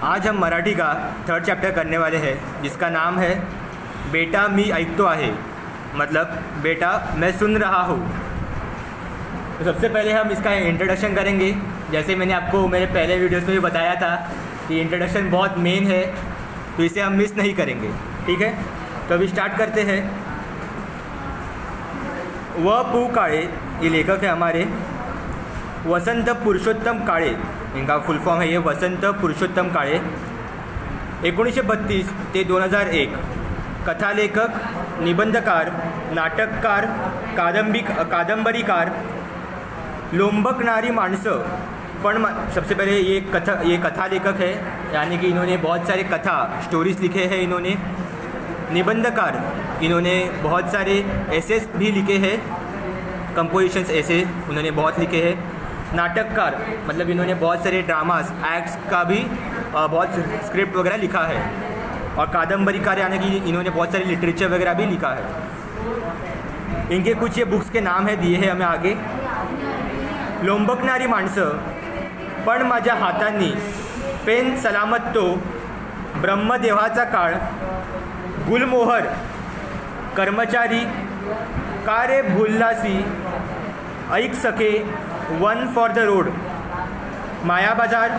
आज हम मराठी का थर्ड चैप्टर करने वाले हैं, जिसका नाम है बेटा मी ऐकतो आहे, मतलब बेटा मैं सुन रहा हूँ। तो सबसे पहले हम इसका इंट्रोडक्शन करेंगे। जैसे मैंने आपको मेरे पहले वीडियोस में भी बताया था कि इंट्रोडक्शन बहुत मेन है, तो इसे हम मिस नहीं करेंगे, ठीक है। तो अभी स्टार्ट करते हैं। व पु काळे ये लेखक है हमारे। वसंत पुरुषोत्तम काळे, इनका फुल फॉर्म है ये वसंत पुरुषोत्तम काळे। 1932 ते 2001 कथालेखक, निबंधकार, नाटककार, कादंबरीकार, लोंबकणारी माणसं। पण सबसे पहले ये कथा लेखक है, यानी कि इन्होंने बहुत सारे कथा स्टोरीज लिखे हैं इन्होंने। निबंधकार, इन्होंने बहुत सारे एसेस भी लिखे हैं, कंपोजिशंस ऐसे उन्होंने बहुत लिखे हैं। नाटककार, मतलब इन्होंने बहुत सारे ड्रामास एक्ट्स का भी बहुत स्क्रिप्ट वगैरह लिखा है। और कादंबरीकार, यानी कि इन्होंने बहुत सारे लिटरेचर वगैरह भी लिखा है। इनके कुछ ये बुक्स के नाम है दिए हैं हमें आगे। लोंबकणारी माणसं, पण माझ्या हातांनी, पेन सलामत तो, ब्रह्मदेवाचा काळ, गुलमोहर, कर्मचारी, का रे भुल्लासी, ऐक सखे, वन फॉर द रोड, माया बाजार,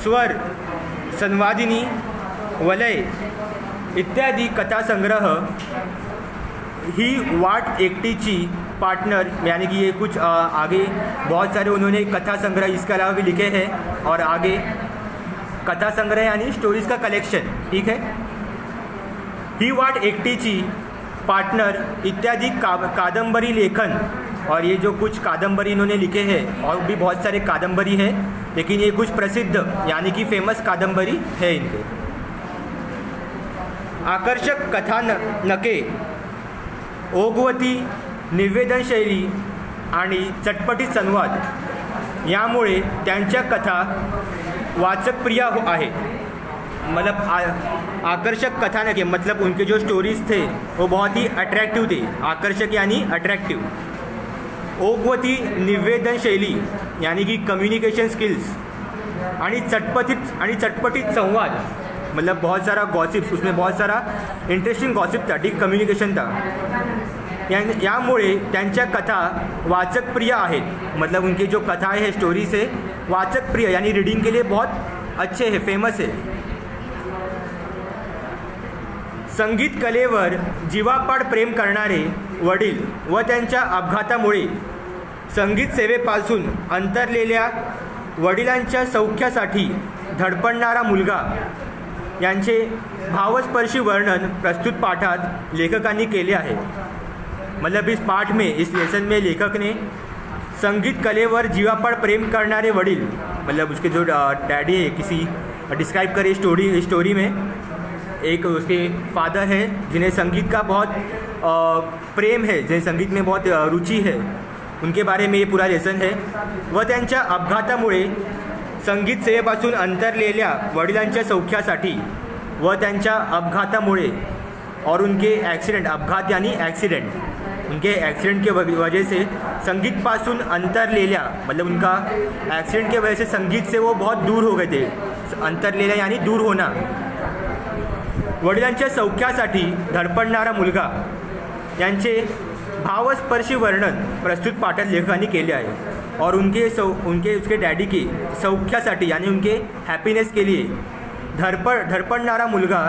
स्वर, संवादिनी, वलय इत्यादी कथासंग्रह। ही वाट एकटीची, पार्टनर, यानी कि ये कुछ आगे बहुत सारे उन्होंने कथा संग्रह इसके अलावा भी लिखे हैं। और आगे कथा संग्रह यानी स्टोरीज़ का कलेक्शन, ठीक है। ही वाट एकटीची, पार्टनर इत्यादि कादंबरी लेखन। और ये जो कुछ कादंबरी इन्होंने लिखे हैं, और भी बहुत सारे कादंबरी है, लेकिन ये कुछ प्रसिद्ध यानी कि फेमस कादंबरी है इनके। आकर्षक कथानके, ओघवती निवेदन शैली आणि चटपटीत संवाद यामुळे त्यांच्या कथा वाचकप्रिय आहे। मतलब आकर्षक कथानक, मतलब उनके जो स्टोरीज थे वो बहुत ही अट्रैक्टिव थे। आकर्षक यानी अट्रैक्टिव। ओघवती निवेदन शैली यानी कि कम्युनिकेशन स्किल्स, आणि चटपटीत संवाद, मतलब बहुत सारा गॉसिप्स, उसमें बहुत सारा इंटरेस्टिंग गॉसिप था, ठीक, कम्युनिकेशन था। यामुळे त्यांच्या कथा वाचकप्रिय आहेत, मतलब उनकी जो कथा है, स्टोरीज है, वाचकप्रिय यानी रीडिंग के लिए बहुत अच्छे है, फेमस है। संगीत कलेवर जीवापाड प्रेम करणारे वडील व त्यांच्या अपघातामुळे संगीत सेवेपासून अंतरलेल्या वडिलांच्या सौख्यासाठी धडपडणारा मुलगा यांचे भावस्पर्शी वर्णन प्रस्तुत पाठात लेखकांनी केले आहे। मतलब इस पाठ में, इस लेसन में लेखक ने संगीत कलेवर जीवापाड प्रेम करणारे वडील, मतलब उसके जो डैडी है, किसी डिस्क्राइब करे स्टोरी में एक उसके फादर है जिन्हें संगीत का बहुत प्रेम है, जिन्हें संगीत में बहुत रुचि है, उनके बारे में ये पूरा लेसन है। व त्यांच्या अपघातामुळे संगीत सेवेपासून अंतरलेल्या वडिलांच्या सौख्यासाठी, व त्यांच्या अपघातामुळे, और उनके एक्सीडेंट, अपघात यानी एक्सीडेंट, उनके एक्सीडेंट के वजह से संगीत पासून अंतरलेल्या, मतलब उनका एक्सीडेंट के वजह से संगीत से वो बहुत दूर हो गए थे। अंतरलेल्या यानी दूर होना। वडिलांच्या सौख्यासाठी धडपडणारा मुलगा यांचे भावस्पर्शी वर्णन प्रस्तुत पाठात लेखकांनी केले आहे। और उसके डैडी के सौख्यासाठी यानी उनके हैप्पीनेस के लिए धडपडणारा मुलगा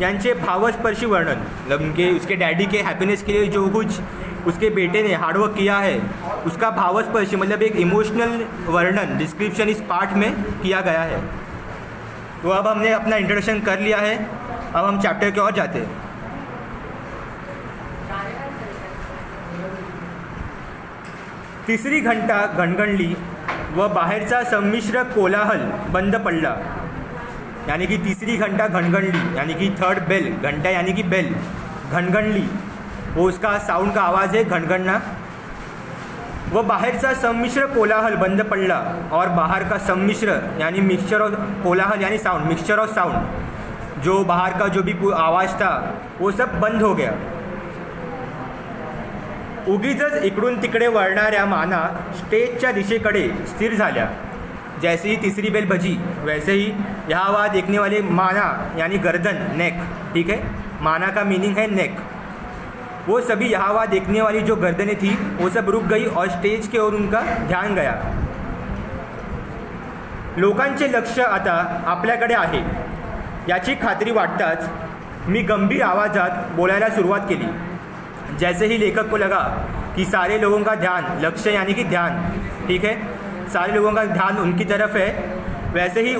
यांचे भावस्पर्शी वर्णन, मतलब उसके डैडी के हैप्पीनेस के लिए जो कुछ उसके बेटे ने हार्डवर्क किया है, उसका भावस्पर्शी मतलब एक इमोशनल वर्णन, डिस्क्रिप्शन इस पाठ में किया गया है। तो अब हमने अपना इंट्रोडक्शन कर लिया है, अब हम चैप्टर की ओर जाते हैं। तिसरी घंटा घणघणली व बाहेरचा संमिश्र कोलाहल बंद पडला। यानी कि तीसरी घंटा घणघणली, यानी कि थर्ड बेल, घंटा यानी कि बेल, घणघणली वो उसका साउंड का आवाज़ है, घणघणना। वो बाहरचा सम्मिश्र कोलाहल बंद पड़ला, और बाहर का सम्मिश्र यानी मिक्सचर ऑफ कोलाहल यानी साउंड, मिक्सचर ऑफ साउंड, जो बाहर का जो भी आवाज़ था वो सब बंद हो गया। उगीचच इकडून तिकडे वळणाऱ्या माना स्टेजच्या दिशेकडे स्थिर झाल्या। जैसे ही तीसरी बेल बजी वैसे ही यह आवाज़ देखने वाले माना यानी गर्दन, नेक, ठीक है, माना का मीनिंग है नेक, वो सभी यह आवाज़ देखने वाली जो गर्दनें थी वो सब रुक गई और स्टेज के ओर उनका ध्यान गया। लोकांचे लक्ष आता आपल्याकडे आहे याची खात्री वाटताच मी गंभीर आवाज़ात बोलायला सुरुवात केली। जैसे ही लेखक को लगा कि सारे लोगों का ध्यान, लक्ष्य यानी कि ध्यान, ठीक है, सारे लोगों का ध्यान उनकी तरफ है, वैसे ही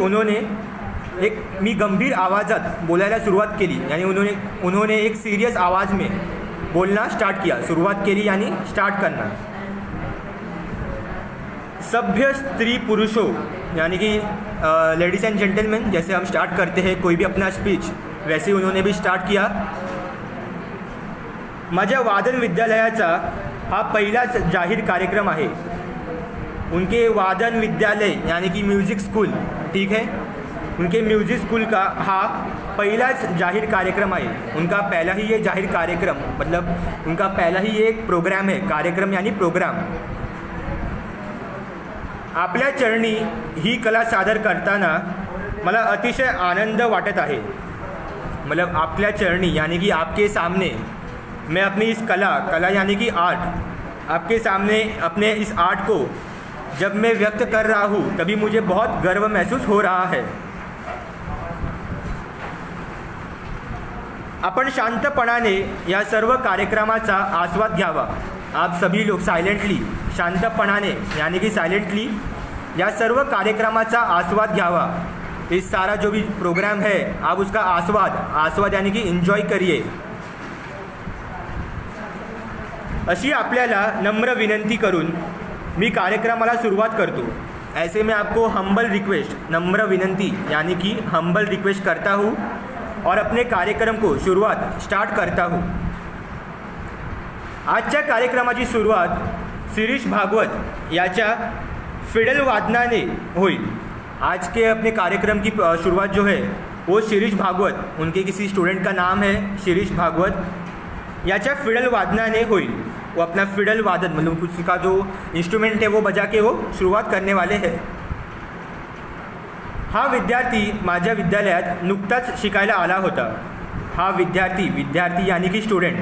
मी गंभीर आवाज़ात बोलायला सुरुवात केली, यानी उन्होंने एक सीरियस आवाज़ में बोलना स्टार्ट किया। शुरुआत केली यानी स्टार्ट करना। सभ्य स्त्री पुरुषों यानी कि लेडीज़ एंड जेंटलमैन, जैसे हम स्टार्ट करते हैं कोई भी अपना स्पीच, वैसे ही उन्होंने भी स्टार्ट किया। माझ्या वादन विद्यालयाचा हा पहिलाच जाहीर कार्यक्रम आहे। उनके वादन विद्यालय यानी कि म्यूज़िक स्कूल, ठीक है, उनके म्यूज़िक स्कूल का हा पहिलाच जाहीर कार्यक्रम आहे। उनका पहला ही ये जाहीर कार्यक्रम, मतलब उनका पहला ही एक प्रोग्राम है, कार्यक्रम यानी प्रोग्राम। आपल्या चरणी ही कला सादर करताना मला अतिशय आनंद वाटत आहे। मतलब आपल्या चरणी यानी कि आपके सामने मैं अपनी इस कला यानी कि आर्ट, आपके सामने अपने इस आर्ट को जब मैं व्यक्त कर रहा हूँ तभी मुझे बहुत गर्व महसूस हो रहा है। आपण शांतपणाने या सर्व कार्यक्रमाचा आस्वाद घ्यावा। आप सभी लोग साइलेंटली, शांतपणाने यानी कि साइलेंटली या सर्व कार्यक्रमाचा आस्वाद घ्यावा। इस सारा जो भी प्रोग्राम है आप उसका आस्वाद यानी कि एन्जॉय करिए। अशी आपल्याला नम्र विनंती करून मी कार्यक्रमाला सुरुवात करतो। ऐसे में आपको हम्बल रिक्वेस्ट, नम्र विनंती यानी कि हम्बल रिक्वेस्ट करता हूँ और अपने कार्यक्रम को शुरुआत स्टार्ट करता हूँ। आजच्या कार्यक्रमाची सुरुवात शिरीष भागवत याच्या फिडल वादनाने होईल। आज के अपने कार्यक्रम की शुरुआत जो है वो शिरीष भागवत, उनके किसी स्टूडेंट का नाम है शिरीष भागवत, याच्या फिडल वादनाने होईल। वो अपना फिडल वादन मतलब उसका जो इंस्ट्रूमेंट है वो बजा के वो शुरुआत करने वाले हैं। हा विद्यार्थी माझ्या विद्यालयात नुकताच शिकायला आला होता। हा विद्यार्थी यानी कि स्टूडेंट,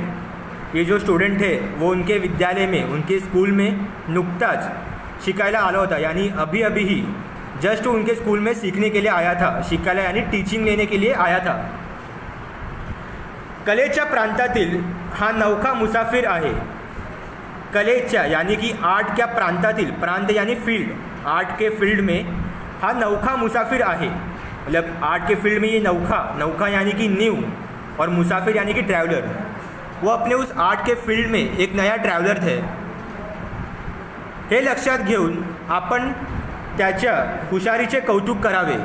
ये जो स्टूडेंट है वो उनके विद्यालय में, उनके स्कूल में नुकताच शिकायला आला होता, यानी अभी ही जस्ट उनके स्कूल में सीखने के लिए आया था, शिकायला यानी टीचिंग लेने के लिए आया था। कलेच्या प्रांतातील हा नौका मुसाफिर आहे। कलेच्या यानी कि आर्ट क्या प्रांतातील, प्रांत यानी फील्ड, आर्ट के फील्ड में हा नौका मुसाफिर आहे। मतलब आर्ट के फील्ड में ये नौका यानी कि न्यू और मुसाफिर यानी कि ट्रैवलर, वो अपने उस आर्ट के फील्ड में एक नया ट्रैवलर थे। हे लक्षात घेऊन आपण त्याच्या हुशारीचे कौतुक करावे,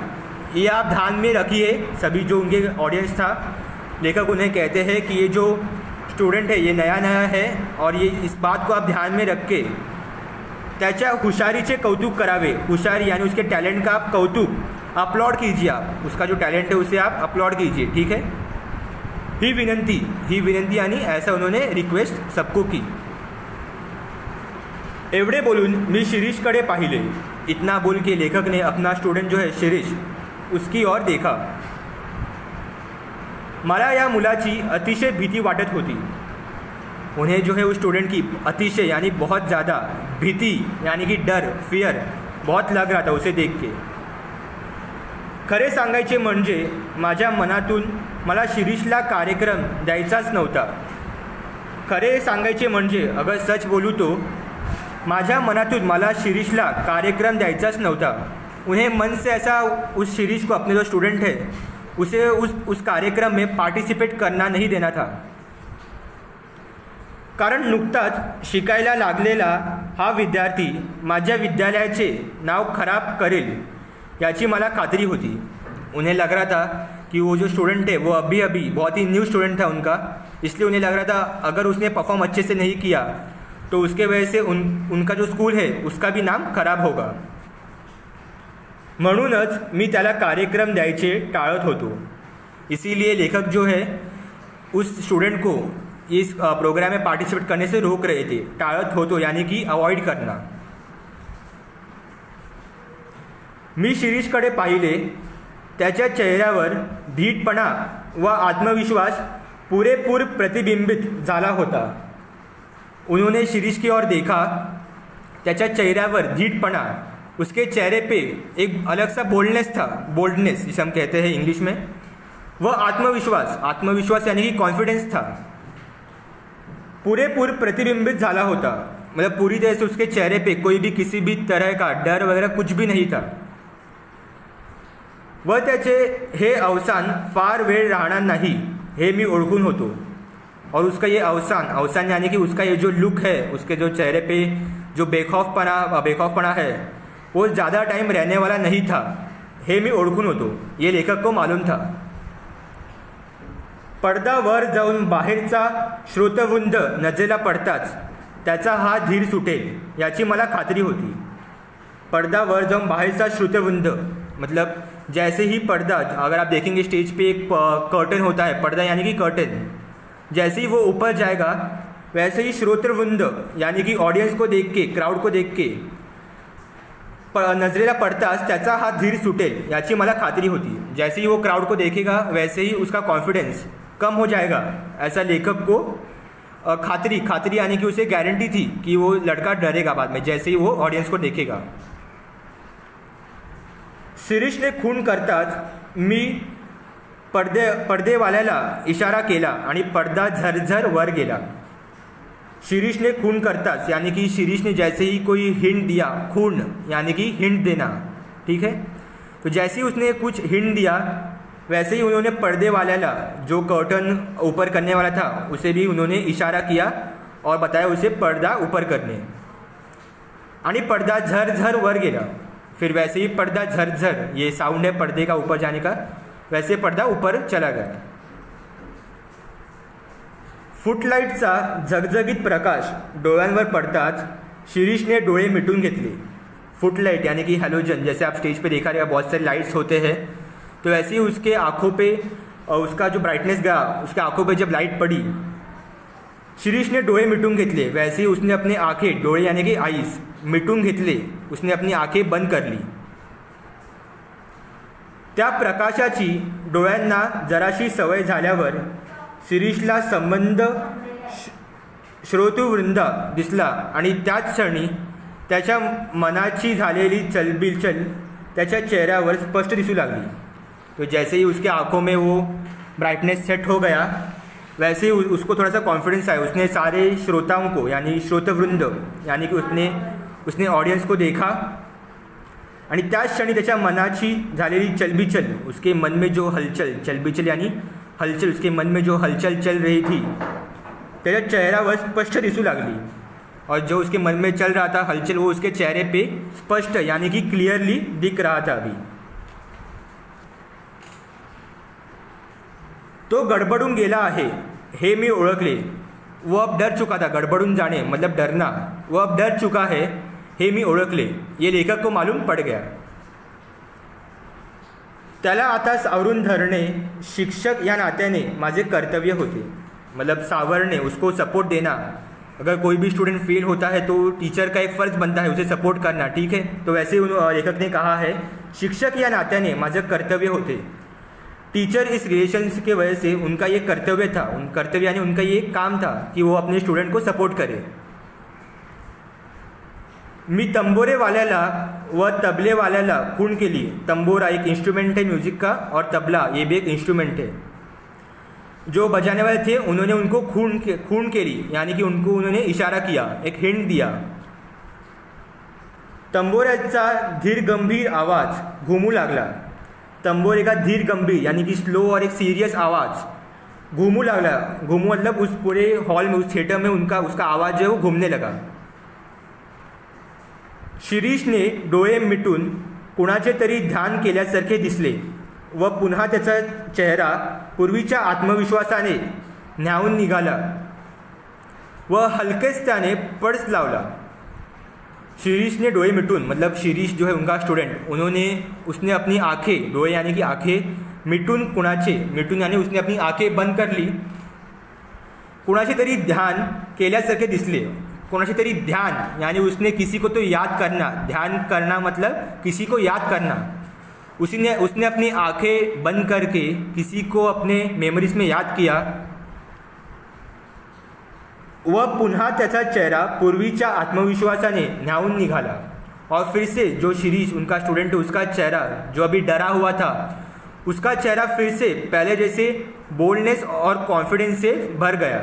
ये आप ध्यान में रखिए। सभी जो उनके ऑडियंस था, लेखक उन्हें कहते हैं कि ये जो स्टूडेंट है ये नया है और ये इस बात को आप ध्यान में रख के त्याच्या हुशारीचे कौतुक करावे। हुशारी यानी उसके टैलेंट का आप कौतुक अपलोड कीजिए, आप उसका जो टैलेंट है उसे आप अपलोड कीजिए, ठीक है। ही विनंती यानी ऐसा उन्होंने रिक्वेस्ट सबको की। एवढे बोलून मी शिरीषकडे पाहिले। इतना बोल के लेखक ने अपना स्टूडेंट जो है शिरीष, उसकी ओर देखा। मला या मुलाची अतिशय भीती वाटत होती। उन्हें जो है उस स्टूडेंट की अतिशय यानी बहुत ज़्यादा भीति यानी कि डर, फियर बहुत लग रहा था उसे देख के। खरे सांगायचे म्हणजे माझ्या मनातून मला शिरीषला कार्यक्रम द्यायचाच नव्हता। खरे सांगायचे म्हणजे अगर सच बोलूँ तो माझ्या मनातून मला शिरीषला कार्यक्रम द्यायचाच नव्हता। उन्हें मन से ऐसा उस शिरीष को, अपने जो स्टूडेंट है उसे उस कार्यक्रम में पार्टिसिपेट करना नहीं देना था। कारण नुकताच शिकायला लागलेला हा विद्यार्थी माझ्या विद्यालयाचे नाव खराब करेल याची मला खात्री होती। उन्हें लग रहा था कि वो जो स्टूडेंट है वो अभी बहुत ही न्यू स्टूडेंट था उनका, इसलिए उन्हें लग रहा था अगर उसने परफॉर्म अच्छे से नहीं किया तो उसके वजह से उनका जो स्कूल है उसका भी नाम खराब होगा। म्हणूनच मी त्याला कार्यक्रम द्यायचे टाळत होतो। इसीलिए लेखक जो है उस स्टूडेंट को इस प्रोग्राम में पार्टिसिपेट करने से रोक रहे थे। टाळत होतो यानी कि अवॉइड करना। मी शिरीषकडे पाहिले. त्याच्या चेहऱ्यावर धीटपणा व आत्मविश्वास पुरेपूर प्रतिबिंबित झाला होता. उन्होंने शिरीष की ओर देखा. त्याच्या चेहऱ्यावर धीटपणा, उसके चेहरे पे एक अलग सा बोल्डनेस जिसे हम कहते हैं इंग्लिश में, वह आत्मविश्वास यानी कि कॉन्फिडेंस था, पूरेपूर प्रतिबिंबित झाला होता. मतलब पूरी तरह से उसके चेहरे पे कोई भी किसी भी तरह का डर वगैरह कुछ भी नहीं था. व त्याचे हे अवसान फार वेळ राहणार नाही हे मी ओळखून होतो. और उसका ये अवसान यानी कि उसका ये जो लुक है, उसके जो चेहरे पे जो बेखौफपणा है वो ज़्यादा टाइम रहने वाला नहीं था हे मी ओळखून होतो. ये लेखक को मालूम था. पडदा वर जाऊन बाहेरचा श्रोतवृंद नजरेला पडताच त्याचा हा धीर सुटेल याची मला खात्री होती. पर्दा वर जाऊन बाहेरचा श्रोतवृंद मतलब जैसे ही पर्दा, अगर आप देखेंगे स्टेज पे एक कर्टन होता है, पर्दा यानी कि कर्टन, जैसे ही वो ऊपर जाएगा वैसे ही श्रोतवृंद यानी कि ऑडियंस को देख के, क्राउड को देख के नजरेला पडताच त्याचा हा धीर सुटेल याची मला खात्री होती. जैसे ही वो क्राउड को देखेगा वैसे ही उसका कॉन्फिडेंस कम हो जाएगा, ऐसा लेखक को खातरी यानी कि उसे गारंटी थी कि वो लड़का डरेगा बाद में जैसे ही वो ऑडियंस को देखेगा. शिरीषने खून करताच मी पडदेवाल्याला इशारा केला आणि पडदा झरझर वर गेला. शिरीष ने खून करताच यानी कि शिरीष ने जैसे ही कोई हिंट दिया, खून यानी कि हिंट देना, ठीक है. तो जैसे ही उसने कुछ हिंट दिया वैसे ही उन्होंने पर्दे वाला जो कर्टन ऊपर करने वाला था उसे भी उन्होंने इशारा किया और बताया उसे पर्दा ऊपर करने. आणि पर्दा झरझर वर गेला. फिर वैसे ही पर्दा झरझर, ये साउंड है पर्दे का ऊपर जाने का, वैसे पर्दा ऊपर चला गया. फुटलाईटचा झगझगीत प्रकाश डोळ्यांवर पडताच शिरीषने डोळे मिटून घेतले. फुटलाइट यानी कि हैलोजन, जैसे आप स्टेज पे देखा रहेगा बहुत सारे लाइट्स होते हैं, तो वैसे ही उसके आँखों पे उसका जो ब्राइटनेस गया, उसके आँखों पे जब लाइट पड़ी शिरीष ने डोळे मिटून घेतले. वैसे ही उसने अपने आँखें, डोळे यानी कि आईज मिटून घेतले, उसने अपनी आँखें बंद कर ली. त्या प्रकाशाची डोळ्यांना जराशी सवय झाल्यावर शिरीषला संबंध श्रोतृवृंदा दिसला आणि त्याच क्षणी त्याच्या मनाची झालेली चलबिलचल त्याच्या चेहऱ्यावर स्पष्ट दिसू लागली. तो जैसे ही उसके आँखों में वो ब्राइटनेस सेट हो गया वैसे ही उसको थोड़ा सा कॉन्फिडेंस आया. उसने सारे श्रोताओं को यानी श्रोतवृंद यानी कि उसने ऑडियंस को देखा आणि त्याच क्षणी त्याच्या मनाची झालेली चलबिचल, उसके मन में जो हलचल, चलबिचल यानी हलचल, उसके मन में जो हलचल चल रही थी त्याच्या चेहऱ्यावर स्पष्ट दिसू लागली. और जो उसके मन में चल रहा था हलचल वो उसके चेहरे पे स्पष्ट यानी कि क्लियरली दिख रहा था अभी. तो गडबडून गेला आहे हे मी ओळखले. वो अब डर चुका था, गडबडून जाने मतलब डरना, वो अब डर चुका है हे मी ओळखले. ये लेखक को मालूम पड़ गया. त्याला आता सावरून धरणे शिक्षक या नात्याने माझे कर्तव्य होते. मतलब सावरणे, उसको सपोर्ट देना. अगर कोई भी स्टूडेंट फेल होता है तो टीचर का एक फ़र्ज़ बनता है उसे सपोर्ट करना, ठीक है. तो वैसे लेखक ने कहा है शिक्षक या नात्याने माझे कर्तव्य होते. टीचर इस रिलेशन के वजह से उनका ये कर्तव्य था, कर्तव्य यानी उनका ये काम था कि वो अपने स्टूडेंट को सपोर्ट करे. मी तंबोरेवाल्याला व तबलेवाल्याला खून केली. तंबोरा एक इंस्ट्रूमेंट है म्यूज़िक का और तबला ये भी एक इंस्ट्रूमेंट है. जो बजाने वाले थे उन्होंने उनको खून केली यानी कि उनको उन्होंने इशारा किया, एक हिंट दिया. तंबोऱ्याचा धीर गंभीर आवाज़ घूमू लागला. तंबोरे का धीर गंभीर यानी कि स्लो और एक सीरियस आवाज़ घूमू लागला. घूमू मतलब उस पूरे हॉल में, उस थिएटर में उसका आवाज़ जो है वो घूमने लगा. शिरीषने डोळे मिटून कुणाचे तरी ध्यान केल्यासारखे दिसले व पुन्हा त्याचा चेहरा पूर्वीच्या आत्मविश्वासाने न्हावून निघाला व हलकेच त्याने पळस लावला. शिरीष ने डोळे मिटून मतलब शिरीष जो है उनका स्टूडेंट, उसने अपनी आँखें, डोळे यानी कि आँखें मिटून यानी उसने अपनी आँखें बंद कर ली. कुणाचे तरी ध्यान केल्यासारखे दिसले. कोणाशी तरी ध्यान, यानी उसने किसी को तो याद करना, ध्यान करना मतलब किसी को याद करना। उसने अपनी आंखें बंद करके किसी को अपने मेमरीज में याद किया। व पुन्हा त्याचा चेहरा पूर्वीच्या आत्मविश्वासाने न्हावून निघाला। और फिर से जो शिरीष उनका स्टूडेंट है, उसका चेहरा जो अभी डरा हुआ था, उसका चेहरा फिर से पहले जैसे बोल्डनेस और कॉन्फिडेंस से भर गया।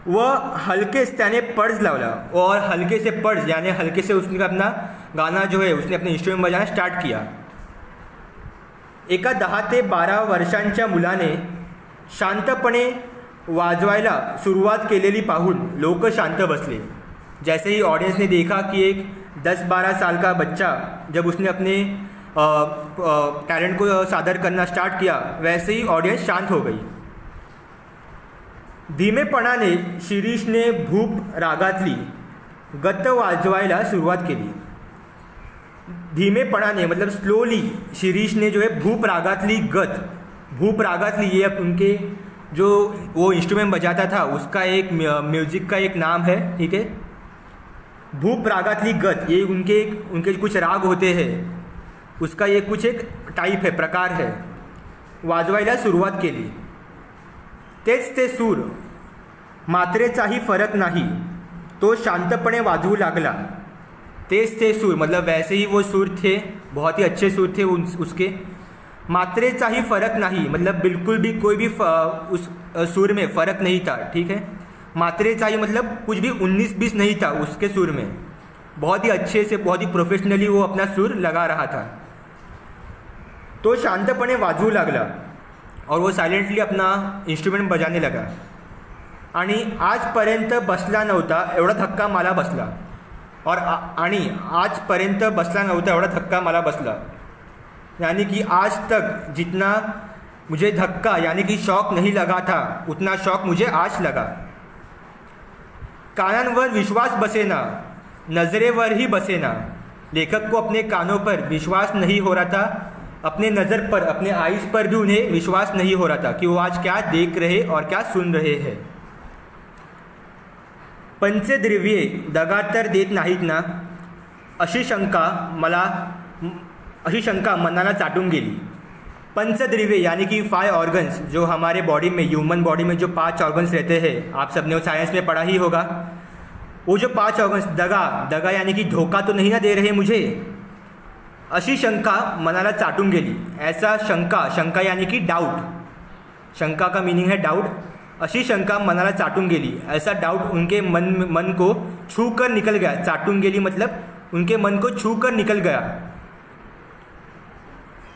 वह हल्के से त्याने पड्स लावला, और हल्के से पड्स यानी हल्के से उसने अपना गाना जो है उसने अपने इंस्ट्रूमेंट बजाना स्टार्ट किया। एका 10 ते 12 वर्षांच्या मुलाने शांतपणे वाजवायला सुरुवात केलेली पाहून लोक शांत बसले। जैसे ही ऑडियंस ने देखा कि एक 10-12 साल का बच्चा जब उसने अपने टैलेंट को सादर करना स्टार्ट किया, वैसे ही ऑडियंस शांत हो गई। धीमेपणाने शिरीषने भूप रागातली गत वाजवायला सुरुवात केली। धीमेपणाने मतलब स्लोली शिरीषने जो है भूप रागातली ये उनके जो वो इंस्ट्रूमेंट बजाता था उसका एक म्यूजिक का एक नाम है, ठीक है। भूप रागातली गत ये उनके कुछ राग होते हैं, उसका ये कुछ एक टाइप है, प्रकार है। वाजवायला सुरुवात केली। तेच ते सूर, मात्रेचाही फरक नाही, तो शांतपणे वाजवू लागला। तेच ते सूर मतलब वैसे ही वो सुर थे, बहुत ही अच्छे सुर थे उसके। मात्रेचाही फरक नहीं मतलब बिल्कुल भी कोई भी उस सुर में फ़र्क नहीं था, ठीक है। मात्रेचाही मतलब कुछ भी 19-20 नहीं था उसके सुर में, बहुत ही अच्छे से बहुत ही प्रोफेशनली वो अपना सुर लगा रहा था। तो शांतपणे वाजवू लागला और वो सायलेंटली अपना इंस्ट्रूमेंट बजाने लगा। आणि आजपर्यंत बसला नव्हता एवढा धक्का मला बसला, और आणि आजपर्यंत बसला नव्हता एवढा धक्का मला बसला, यानी कि आज तक जितना मुझे धक्का यानी कि शॉक नहीं लगा था, उतना शॉक मुझे आज लगा। कानांवर विश्वास बसेना, नज़रेवर ही बसेना। लेखक को अपने कानों पर विश्वास नहीं हो रहा था, अपने नज़र पर, अपने आइज़ पर भी उन्हें विश्वास नहीं हो रहा था कि वो आज क्या देख रहे और क्या सुन रहे हैं। पंचद्रव्ये दगा तर देत नाहीत ना, अशी शंका मनाला चाटून गेली। पंचद्रव्ये यानी कि 5 ऑर्गन्स जो हमारे बॉडी में, ह्यूमन बॉडी में जो 5 ऑर्गन्स रहते हैं, आप सबने वो साइंस में पढ़ा ही होगा। वो जो 5 ऑर्गन्स, दगा यानी कि धोखा तो नहीं ना दे रहे मुझे, अशी शंका मनाला चाटून गेली। ऐसा शंका यानी कि डाउट, शंका का मीनिंग है डाउट। अशी शंका मनाला चाटून गेली, ऐसा डाउट उनके मन को छू कर निकल गया। चाटून गेली मतलब उनके मन को छू कर निकल गया।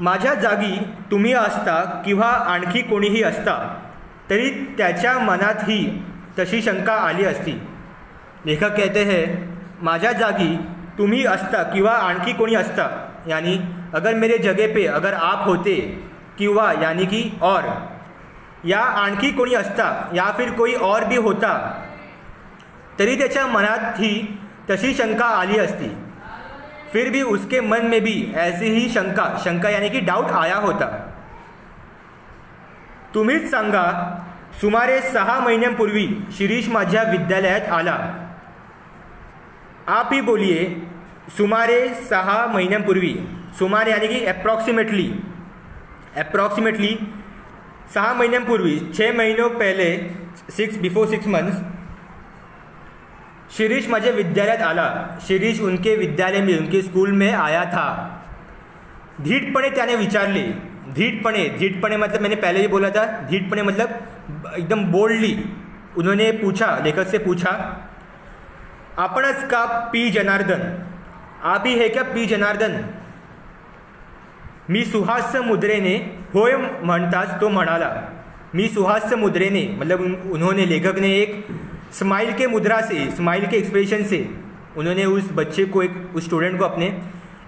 माझ्या जागी तुम्ही असता किंवा आणखी कोणीही असता तरी त्याच्या मनात ही तशी शंका आली असती। लेखक कहते हैं माझ्या जागी तुम्ही असता किंवा आणखी कोणी असता, यानी अगर मेरे जगह पे अगर आप होते, किंवा यानी कि और, या आणखी कोणी असता या फिर कोई और भी होता, तरी त्याच्या मनात ही तशी शंका आली असती। फिर भी उसके मन में भी ऐसी ही शंका यानी कि डाउट आया होता। तुम्हीच सांगा, सुमारे 6 महिन्यांपूर्वी शिरीष माझ्या विद्यालयात आला। आप ही बोलिए, सुमारे 6 महिन्यांपूर्वी, सुमारे यानी कि अप्रॉक्सीमेटली 6 महिन्यांपूर्वी, 6 महीनों पहले, बिफोर 6 मंथ्स, शिरीष माझे विद्यालयात आला। शिरीष उनके विद्यालय में, उनके स्कूल में आया था। धीटपणे त्याने विचारले, धीटपणे मतलब मैंने पहले ही बोला था, धीटपणे मतलब एकदम बोल्डली उन्होंने पूछा, लेखक से पूछा, आपणच का पी जनार्दन, आप ही है क्या पी जनार्दन? मी सुहास्य मुद्रेने होय म्हणताच तो म्हणाला। मी सुहास्य मुद्रेने मतलब उन्होंने, लेखक ने एक स्माइल के मुद्रा से, स्माइल के एक्सप्रेशन से उन्होंने उस बच्चे को, उस स्टूडेंट को अपने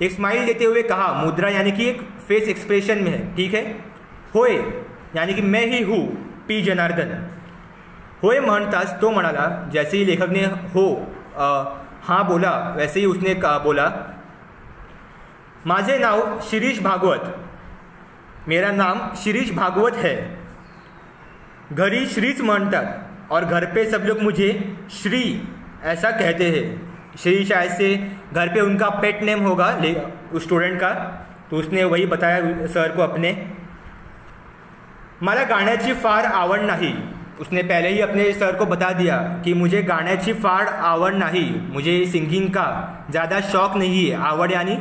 एक स्माइल देते हुए कहा। मुद्रा यानी कि एक फेस एक्सप्रेशन में है, ठीक है। होय यानी कि मैं ही हूँ, पी जनार्दन। होय म्हणताच तो म्हणाला, जैसे ही लेखक ने हो हाँ बोला, वैसे ही उसने बोला, माझे नाव शिरीष भागवत, मेरा नाम शिरीष भागवत है। घरी श्रीच म्हणतात और घर पे सब लोग मुझे श्री ऐसा कहते हैं। श्री शायद से घर पे उनका पेट नेम होगा उस स्टूडेंट का, तो उसने वही बताया सर को अपने। मला गाण्याची फार आवड नाही, उसने पहले ही अपने सर को बता दिया कि मुझे गाण्याची फार आवड नहीं, मुझे सिंगिंग का ज़्यादा शौक नहीं है। आवड यानी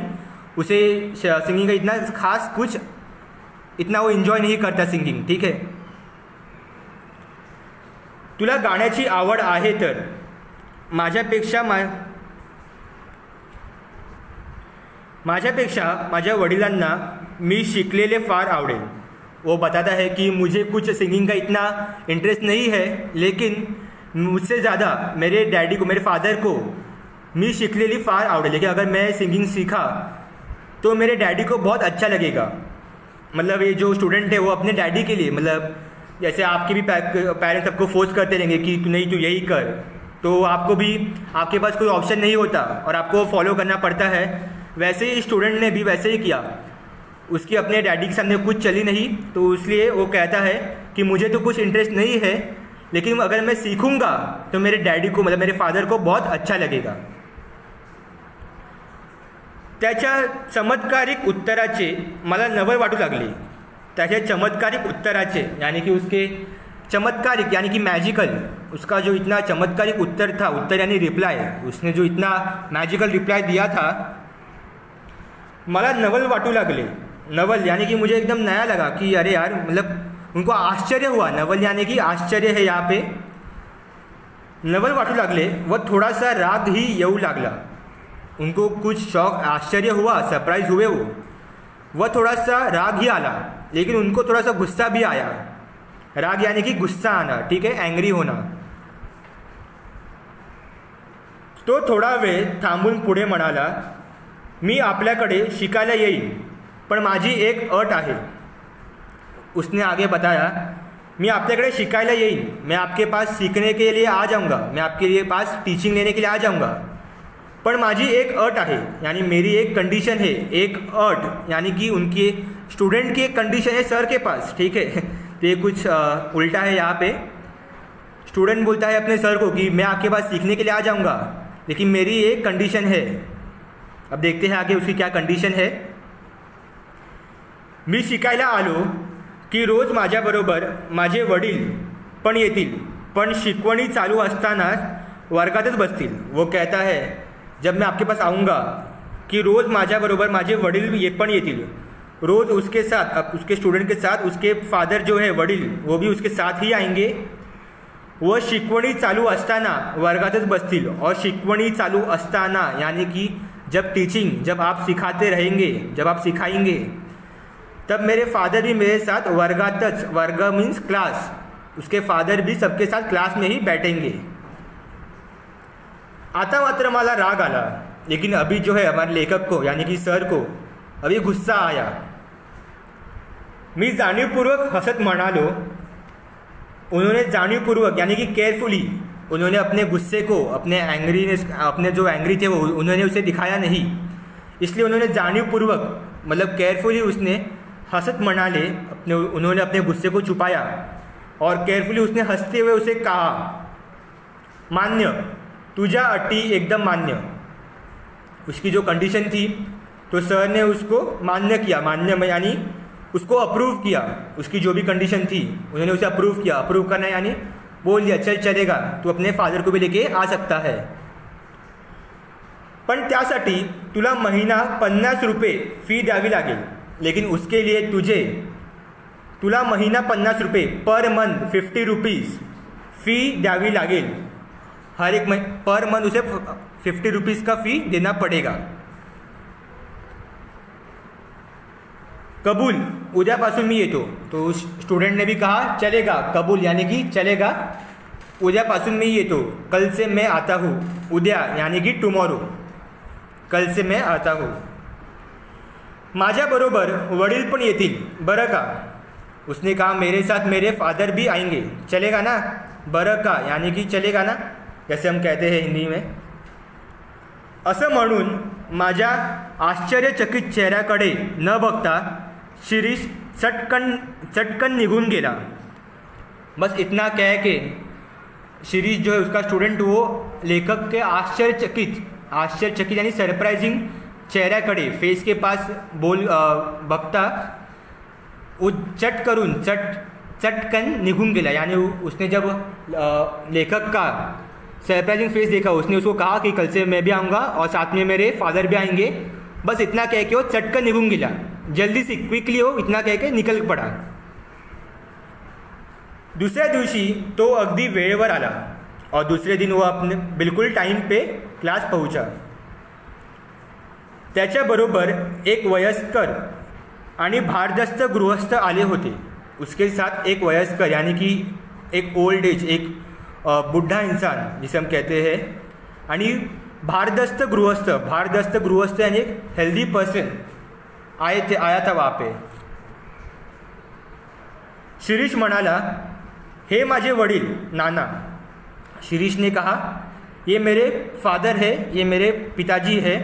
उसे सिंगिंग का इतना खास कुछ इतना वो इन्जॉय नहीं करता सिंगिंग, ठीक है। तुला गाण्याची आवड आहे तर माझ्यापेक्षा माझ्या वडिलांना मी शिकलेले फार आवडेल। वो बताता है कि मुझे कुछ सिंगिंग का इतना इंटरेस्ट नहीं है, लेकिन मुझसे ज़्यादा मेरे डैडी को, मेरे फादर को मी शिकलेली फार आवडेल। लेकिन अगर मैं सिंगिंग सीखा तो मेरे डैडी को बहुत अच्छा लगेगा। मतलब ये जो स्टूडेंट है वो अपने डैडी के लिए, मतलब जैसे आपके भी पेरेंट्स सबको फोर्स करते रहेंगे कि नहीं तू यही कर, तो आपको भी आपके पास कोई ऑप्शन नहीं होता और आपको फॉलो करना पड़ता है। वैसे ही स्टूडेंट ने भी वैसे ही किया, उसकी अपने डैडी के सामने कुछ चली नहीं, तो इसलिए वो कहता है कि मुझे तो कुछ इंटरेस्ट नहीं है, लेकिन अगर मैं सीखूंगा तो मेरे डैडी को, मतलब मेरे फादर को बहुत अच्छा लगेगा। त्याच्या चमत्कारिक उत्तराचे मला नवल वाटू लागले। त्याच्या चमत्कारिक उत्तराचे यानी कि उसके चमत्कारिक यानी कि मैजिकल, उसका जो इतना चमत्कारिक उत्तर था, उत्तर यानी रिप्लाई, उसने जो इतना मैजिकल रिप्लाई दिया था, मला नवल वाटू लागले। नवल यानी कि मुझे एकदम नया लगा कि अरे यार, मतलब उनको आश्चर्य हुआ। नवल यानी कि आश्चर्य है यहाँ पे। नवल वाटू लागले व थोड़ा सा राग ही येऊ लागला। उनको कुछ शौक, आश्चर्य हुआ, सरप्राइज हुए वो थोड़ा सा राग ही आला, लेकिन उनको थोड़ा सा गुस्सा भी आया। राग यानी कि गुस्सा आना, ठीक है, एंग्री होना। तो थोडा वेळ थांबून पुढे म्हणाला, मी आपल्याकडे शिकायला येईन, पण माझी एक अट आहे। उसने आगे बताया, मैं आपल्याकडे शिकायला येईन, मैं आपके पास सीखने के लिए आ जाऊंगा, मैं आपके लिए पास टीचिंग लेने के लिए आ जाऊंगा, पर माझी एक अट आहे, यानी मेरी एक कंडीशन है। एक अट यानी कि उनके स्टूडेंट की एक कंडीशन है सर के पास, ठीक है। तो ये कुछ उल्टा है यहाँ पे। स्टूडेंट बोलता है अपने सर को कि मैं आपके पास सीखने के लिए आ जाऊंगा, लेकिन मेरी एक कंडीशन है। अब देखते हैं आगे उसकी क्या कंडीशन है। मी शिकायला आलो की रोज माझ्याबरोबर माझे वडील पण येतील, पण शिकवणी चालू असताना वर्गातच बसतील। वो कहता है जब मैं आपके पास आऊँगा कि रोज़ माझ्याबरोबर माझे वडील ये पण येतील, रोज़ उसके साथ, अब उसके स्टूडेंट के साथ उसके फादर जो है वडील, वो भी उसके साथ ही आएंगे। वह शिकवणी चालू असताना वर्गातच बसतील। और शिकवणी चालू असताना यानी कि जब टीचिंग, जब आप सिखाते रहेंगे, जब आप सिखाएंगे, तब मेरे फादर भी मेरे साथ वर्गातच, वर्ग मीन्स क्लास, उसके फादर भी सबके साथ क्लास में ही बैठेंगे। आता मात्र मला राग आला, लेकिन अभी जो है हमारे लेखक को यानी कि सर को अभी गुस्सा आया। मी जाणीवपूर्वक हसत म्हणालो, उन्होंने जाणीवपूर्वक यानी कि केयरफुली, उन्होंने अपने गुस्से को, अपने एंग्रीनेस, अपने जो एंग्री थे वो उन्होंने उसे दिखाया नहीं, इसलिए उन्होंने जाणीवपूर्वक, मतलब केयरफुली उसने हसत म्हणाले, उन्होंने अपने गुस्से को छुपाया और केयरफुली उसने हंसते हुए उसे कहा, मान्य, तुझ्या अटी एकदम मान्य। उसकी जो कंडीशन थी तो सर ने उसको मान्य किया, मान्य में यानी उसको अप्रूव किया। उसकी जो भी कंडीशन थी उन्होंने उसे अप्रूव किया। अप्रूव करना यानी बोल दिया चल चलेगा, तू अपने फादर को भी लेके आ सकता है, पण त्यासाठी तुला महिना 50 रुपये फी द्यावी लागेल। लेकिन उसके लिए तुला महिना 50 रुपये पर मंथ 50 रुपीज़ फी द्यावी लागेल। हर एक पर मंथ उसे 50 रुपीज़ का फी देना पड़ेगा। कबूल, उद्यापासून मी येतो। तो स्टूडेंट ने भी कहा चलेगा, कबूल यानी कि चलेगा, उद्यापासून मी येतो। कल से मैं आता हूँ, उद्या यानी कि टुमॉरो, कल से मैं आता हूँ। माझ्याबरोबर वडील पण येतील बरं का। उसने कहा मेरे साथ मेरे फादर भी आएंगे, चलेगा ना, बरं का यानी कि चलेगा ना, जैसे हम कहते हैं हिंदी में। असं म्हणून माझ्या आश्चर्यचकित चेहऱ्याकडे न बघता शिरीष चटकन निघून गेला। बस इतना कह के शिरीष जो है उसका स्टुडंट वो लेखक के आश्चर्यचकित यानी सरप्राइजिंग चेहऱ्याकडे फेस के पास बघता चटकन निघून गेला। यानी उसने जब लेखक का सरप्राइजिंग फेस देखा उसने उसको कहा कि कल से मैं भी आऊँगा और साथ में मेरे फादर भी आएंगे। बस इतना कह के वो चटकन निघून गेला, जल्दी से क्विकली वो इतना कह के निकल पडा। दुसऱ्या दिवशी तो अगदी वेळेवर आला और दूसरे दिन वो अपने बिल्कुल टाइम पे क्लास पहुंचा। त्याच्याबरोबर एक वयस्कर आणि भारदस्त गृहस्थ आले होते। उसके साथ एक वयस्कर यानी कि एक ओल्ड एज, एक बुढ़ा इंसान जिसे हम कहते हैं, आणि भारदस्त गृहस्थ यानी एक हेल्दी पर्सन आया था वहाँ पे। शिरीष म्हणाला, हे माझे वडील नाना। शिरीष ने कहा, ये मेरे फादर है, ये मेरे पिताजी है,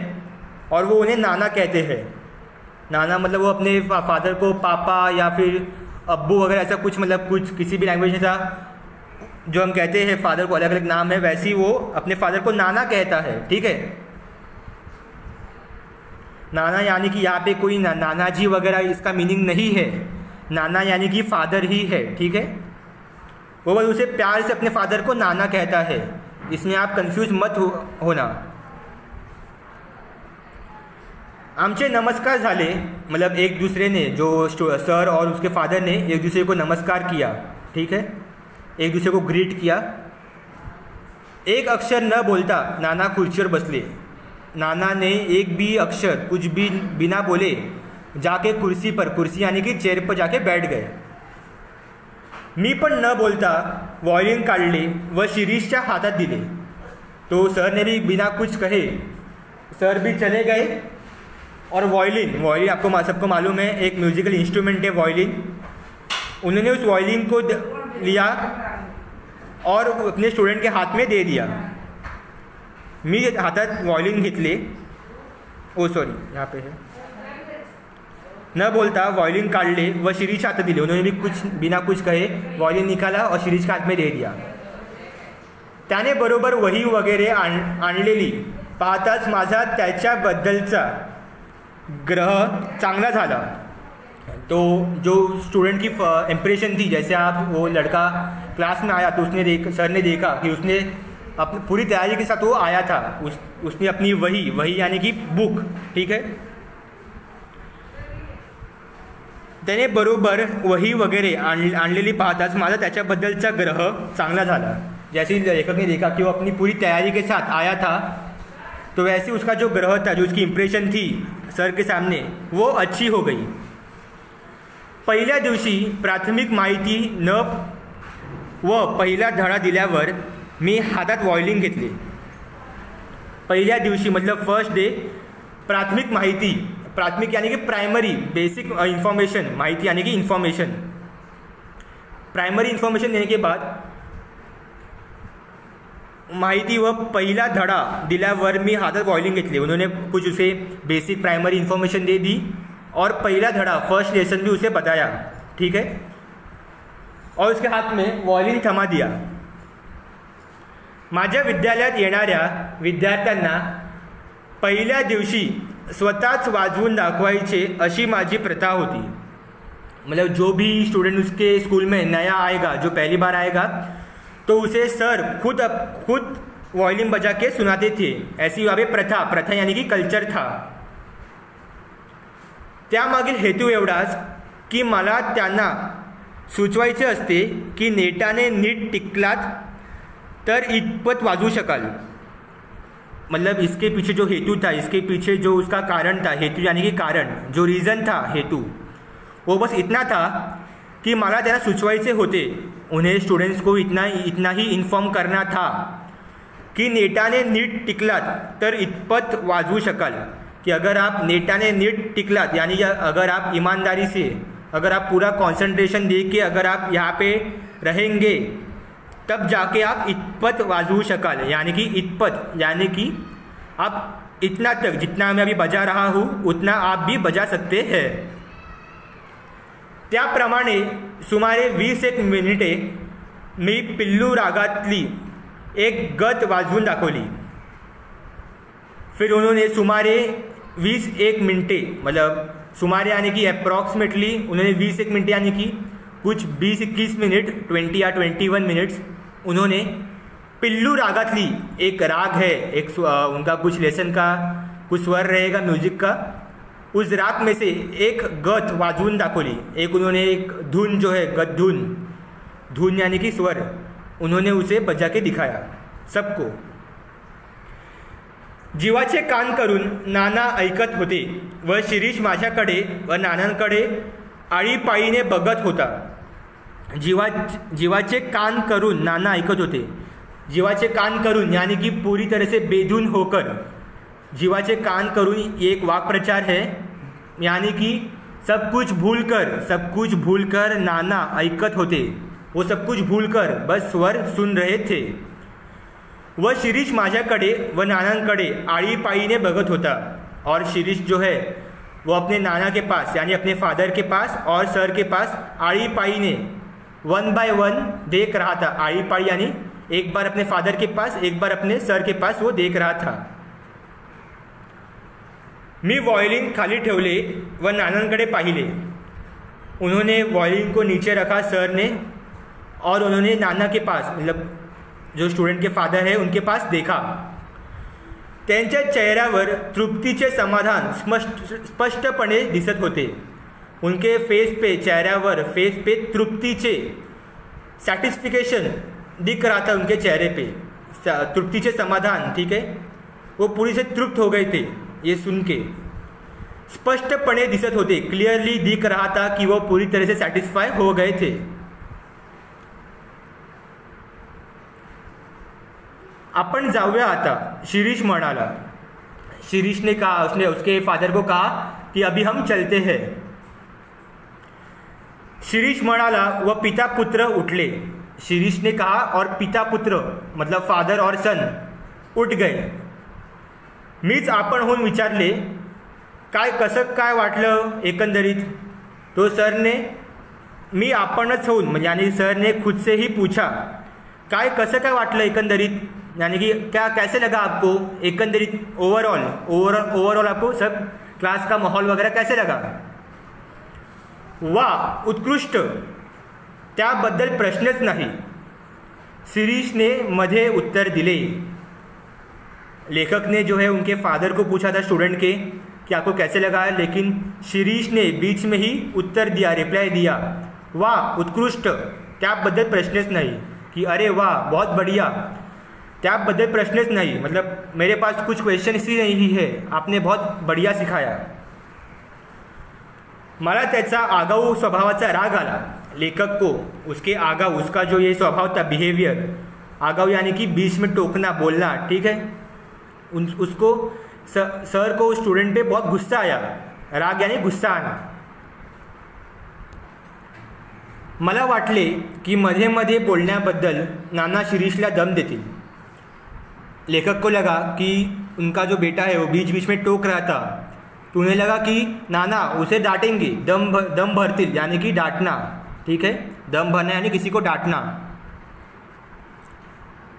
और वो उन्हें नाना कहते हैं। नाना मतलब वो अपने फादर को पापा या फिर अब्बू वगैरह ऐसा कुछ, मतलब कुछ किसी भी लैंग्वेज में था जो हम कहते हैं फादर को अलग अलग नाम है, वैसे ही वो अपने फादर को नाना कहता है। ठीक है, नाना यानी कि यहाँ पे कोई नाना जी वगैरह इसका मीनिंग नहीं है। नाना यानी कि फादर ही है। ठीक है, वो बस उसे प्यार से अपने फादर को नाना कहता है, इसमें आप कंफ्यूज मत होना। आमचे नमस्कार झाले, मतलब एक दूसरे ने, जो सर और उसके फादर ने एक दूसरे को नमस्कार किया। ठीक है, एक दूसरे को ग्रीट किया। एक अक्षर न बोलता नाना खुर्चीवर बसले। नाना ने एक भी अक्षर कुछ भी बिना बोले जाके कुर्सी यानी कि चेयर पर जाके बैठ गए। मी पण न बोलता वॉयलिन काढले व शिरीषच्या हातात दिले। तो सर ने भी बिना कुछ कहे सर भी चले गए और वॉयलिन आपको सबको मालूम है एक म्यूजिकल इंस्ट्रूमेंट है वॉयलिन। उन्होंने उस वॉयलिन को लिया और अपने स्टूडेंट के हाथ में दे दिया। मी हातात वॉयलिन घेतले, यहाँ पे है, न बोलता वॉयलिन काढले व शिरीष हातात दिले। उन्होंने भी कुछ बिना कुछ कहे वॉयलिन निकाला और शिरीष के हाथ में दे दिया। त्याने बरोबर वही वगैरे आणलेली पाहताच माझा त्याच्याबद्दलचा ग्रह चांगला झाला। तो जो स्टूडेंट की इम्प्रेशन थी, जैसे आप वो लड़का क्लास में आया तो सर ने देखा कि उसने अपनी पूरी तैयारी के साथ वो आया था। उसने अपनी वही यानी कि बुक, ठीक है, त्याने बरोबर वही वगैरे आणलेली पाहताच माझा त्याच्याबद्दलचा ग्रह चांगला झाला। जैसे लेखक ने देखा कि वो अपनी पूरी तैयारी के साथ आया था, तो वैसे उसका जो ग्रह था, जो उसकी इम्प्रेशन थी सर के सामने, वो अच्छी हो गई। पहिल्या दिवशी प्राथमिक माहिती न व पहिला धडा दिल्यावर मी हातात वॉयलिन घेतले। पहिल्या दिवशी मतलब फर्स्ट डे प्राथमिक माहिती, प्राथमिक यानी कि प्राइमरी बेसिक इंफॉर्मेशन, माहिती यानी कि इंफॉर्मेशन, प्राइमरी इंफॉर्मेशन देने के बाद माहिती व पहिला धडा दिल्यावर मी हातात वॉयलिन घेतले। उन्होंने कुछ उसे बेसिक प्राइमरी इंफॉर्मेशन दे दी और पहिला धड़ा फर्स्ट लेसन भी उसे बताया। ठीक है, और उसके हाथ में वॉयलिन थमा दिया। माझ्या विद्यालयात येणाऱ्या विद्यार्थ्यांना पहिल्या दिवशी स्वतःच वाजवून दाखवायचे अशी माझी प्रथा होती। मतलब जो भी स्टूडेंट उसके स्कूल में नया आएगा, जो पहली बार आएगा, तो उसे सर खुद वॉयलिन बजा के सुनाते थे। ऐसी वहाँ पे प्रथा यानी कि कल्चर था। त्यामागील हेतू एवढाच की मला त्यांना सुचवायचे असते की नेटाने नीट टिकलात तर इतपत वाजवू शकाल। मतलब इसके पीछे जो हेतू था, इसके पीछे जो उसका कारण था, हेतू यानी कि कारण, जो रीज़न था, हेतू, वो बस इतना था कि मला त्यांना सुचवायचे होते, उन्हें स्टूडेंट्स को इतना ही इन्फॉर्म करना था कि नेटाने नीट टिकलात तर इतपत वाजवू शकाल। कि अगर आप नेटाने नीट टिकलात यानी अगर आप ईमानदारी से, अगर आप पूरा कंसंट्रेशन दे के अगर आप यहाँ पे रहेंगे, तब जाके आप इतपत वाजवू शकाल। यानी कि इतपत यानी कि आप इतना तक, जितना मैं अभी बजा रहा हूँ उतना आप भी बजा सकते हैं। त्याप्रमाणे सुमारे 20 मिनिटे मी पिल्लू रागातली एक गत वाजवून दाखवली. फिर उन्होंने सुमारे 20-1 मिनटे, मतलब सुमारे यानी कि अप्रॉक्सीमेटली उन्होंने 20-1 मिनट यानी कि कुछ 20-21 मिनट 20 या 21 मिनट्स उन्होंने पिल्लू रागातली, एक राग है, एक उनका कुछ लेसन का कुछ स्वर रहेगा म्यूजिक का, उस राग में से एक गत वाजवून दाखवली. एक उन्होंने एक धुन जो है गत धुन यानी कि स्वर, उन्होंने उसे बजा के दिखाया सबको. जीवाचे कान करून नाना ऐकत होते व शिरीष माझ्याकडे व नानांकडे आळीपाळीने बघत होता. जीवाचे कान करून नाना ऐकत होते. जीवाचे कान करून यानी कि पूरी तरह से बेधुन होकर. जीवाचे कान करून एक वाक्प्रचार है, यानी कि सब कुछ भूलकर नाना ऐकत होते. वो सब कुछ भूलकर बस स्वर सुन रहे थे. वह शिरीष माझ्याकडे व नानांकडे आळीपाळीने बघत होता. और शिरीष जो है वो अपने नाना के पास यानी अपने फादर के पास और सर के पास आळीपाळीने 1 by 1 देख रहा था. आळीपाळी यानी एक बार अपने फादर के पास, एक बार अपने सर के पास वो देख रहा था. मी वॉयलिन खाली ठेवले व नानांकडे पाहिले. उन्होंने वॉयलिन को नीचे रखा सर ने, और उन्होंने नाना के पास, मतलब जो स्टूडेंट के फादर है उनके पास देखा. त्यांच्या चेहऱ्यावर तृप्तीचे समाधान स्पष्टपणे दिसत होते. उनके चेहऱ्यावर फेस पे तृप्तीचे सैटिस्फिकेशन दिख रहा था. उनके चेहरे पे तृप्तीचे समाधान, ठीक है, वो पूरी से तृप्त हो गए थे. ये सुन के स्पष्टपणे दिसत होते, क्लियरली दिख रहा था कि वो पूरी तरह से सैटिस्फाई हो गए थे. आपण जाऊया आता, शिरीष म्हणाला. शिरीष ने कहा, उसके फादर को कहा कि अभी हम चलते हैं. शिरीष म्हणाला व पिता पुत्र उठले. शिरीष ने कहा और पिता पुत्र मतलब फादर और सन उठ गए. मीच आपण होऊन विचारले, कसं काय वाटलं एकंदरीत. तो सर ने मी आपणच होऊन म्हणजे यानी सर ने खुद से ही पूछा, कसं काय वाटलं एकंदरीत, यानी कि क्या कैसे लगा आपको एकंदरीत, ओवरऑल आपको सब क्लास का माहौल वगैरह कैसे लगा. वाह, उत्कृष्ट, त्याबद्दल प्रश्नच नाही. शिरीष ने मध्ये उत्तर दिले. लेखक ने जो है उनके फादर को पूछा था स्टूडेंट के कि आपको कैसे लगा, लेकिन शिरीष ने बीच में ही उत्तर दिया, रिप्लाई दिया, वाह उत्कृष्ट, त्याबद्दल प्रश्नच नहीं, कि अरे वाह बहुत बढ़िया, त्याबद्दल प्रश्नच नहीं, मतलब मेरे पास कुछ क्वेश्चन ही नहीं है, आपने बहुत बढ़िया सिखाया. मला त्याचा आगाऊ स्वभावाचा राग आला. लेखक को उसके आगाऊ, उसका जो ये स्वभाव था, बिहेवियर, आगाऊ यानी कि बीच में टोकना, बोलना, ठीक है, उसको सर को स्टूडेंट पे बहुत गुस्सा आया. राग यानी गुस्सा आना. मला वाटले की मध्ये मध्ये बोलण्याबद्दल नाना शिरीषला दम देतील. लेखक को लगा कि उनका जो बेटा है वो बीच बीच में टोक रहा था, तो उन्हें लगा कि नाना उसे डांटेंगे, दम भरतील यानी कि डांटना, ठीक है, दम भरना यानी किसी को डांटना.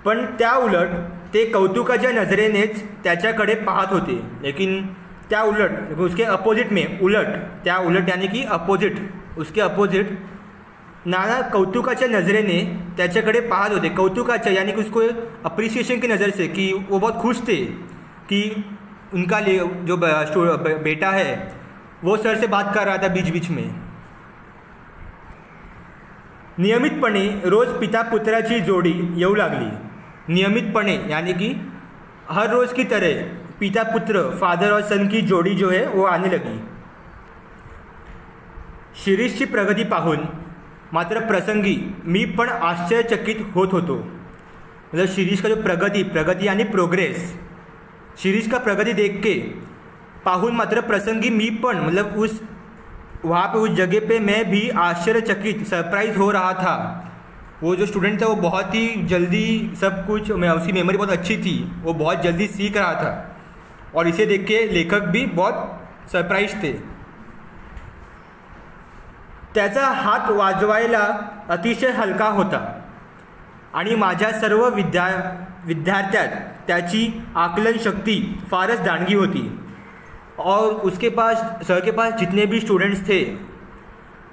पण त्या उलट ते कौतुकाच्या नजरेनेच त्याच्याकडे पाहत होते. लेकिन त्या उलट उसके अपोजिट में, त्या उलट यानी कि अपोजिट, उसके अपोजिट नाना कौतुकाच्या नजरेने त्याच्याकडे पाहत होते. कौतुकाच्या यानी कि उसको अप्रिसिएशन की नज़र से, कि वो बहुत खुश थे कि उनका जो बेटा है वो सर से बात कर रहा था बीच बीच में. नियमितपणे रोज पिता पुत्राची जोडी येऊ लागली. नियमितपणे यानी कि हर रोज़ की तरह पिता पुत्र, फादर और सन की जोड़ी जो है वो आने लगी. शिरीषची प्रगती पाहून मात्र प्रसंगी मी पण आश्चर्यचकित होत होतो. मतलब शिरीष का जो प्रगति यानी प्रोग्रेस, शिरीष का प्रगति देख के पाहून मात्र प्रसंगी मी पण, मतलब उस वहाँ पे उस जगह पे मैं भी आश्चर्यचकित, सरप्राइज हो रहा था. वो जो स्टूडेंट था वो बहुत ही जल्दी सब कुछ, उसकी मेमोरी बहुत अच्छी थी, वो बहुत जल्दी सीख रहा था, और इसे देख के लेखक भी बहुत सरप्राइज थे. त्याचा हात वाजवायला अतिशय हलका होता. आणि माझ्या सर्व विद्यार्थ्यात त्याची आकलन शक्ति फारस दांडगी होती। और उसके पास सर के पास जितने भी स्टूडेंट्स थे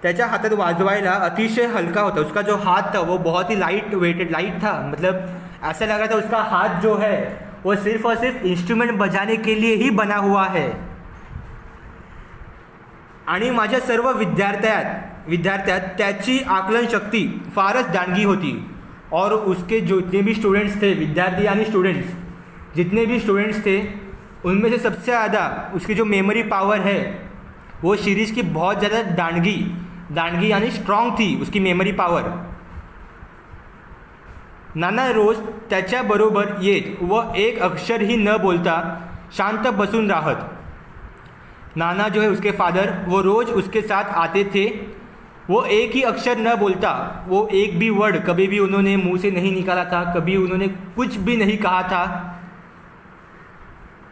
त्याच्या हातात वाजवायला अतिशय हल्का होता। उसका जो हाथ था वो बहुत ही लाइट था, मतलब ऐसा लग रहा था उसका हाथ जो है वो सिर्फ और सिर्फ इंस्ट्रूमेंट बजाने के लिए ही बना हुआ है। आणि माझ्या सर्व विद्यार्थ्यात त्याची आकलन शक्ति फारस दांडगी होती। और उसके जितने भी स्टूडेंट्स थे, विद्यार्थी यानी स्टूडेंट्स, जितने भी स्टूडेंट्स थे उनमें से सबसे ज़्यादा उसकी जो मेमोरी पावर है वो शिरीष की बहुत ज़्यादा दांडगी यानी स्ट्रॉन्ग थी उसकी मेमोरी पावर। नाना रोज त्याच्याबरोबर येत व एक अक्षर ही न बोलता शांत बसून राहत। नाना जो है उसके फादर, वो रोज़ उसके साथ आते थे। वो एक ही अक्षर न बोलता, वो एक भी वर्ड कभी भी उन्होंने मुंह से नहीं निकाला था, कभी उन्होंने कुछ भी नहीं कहा था।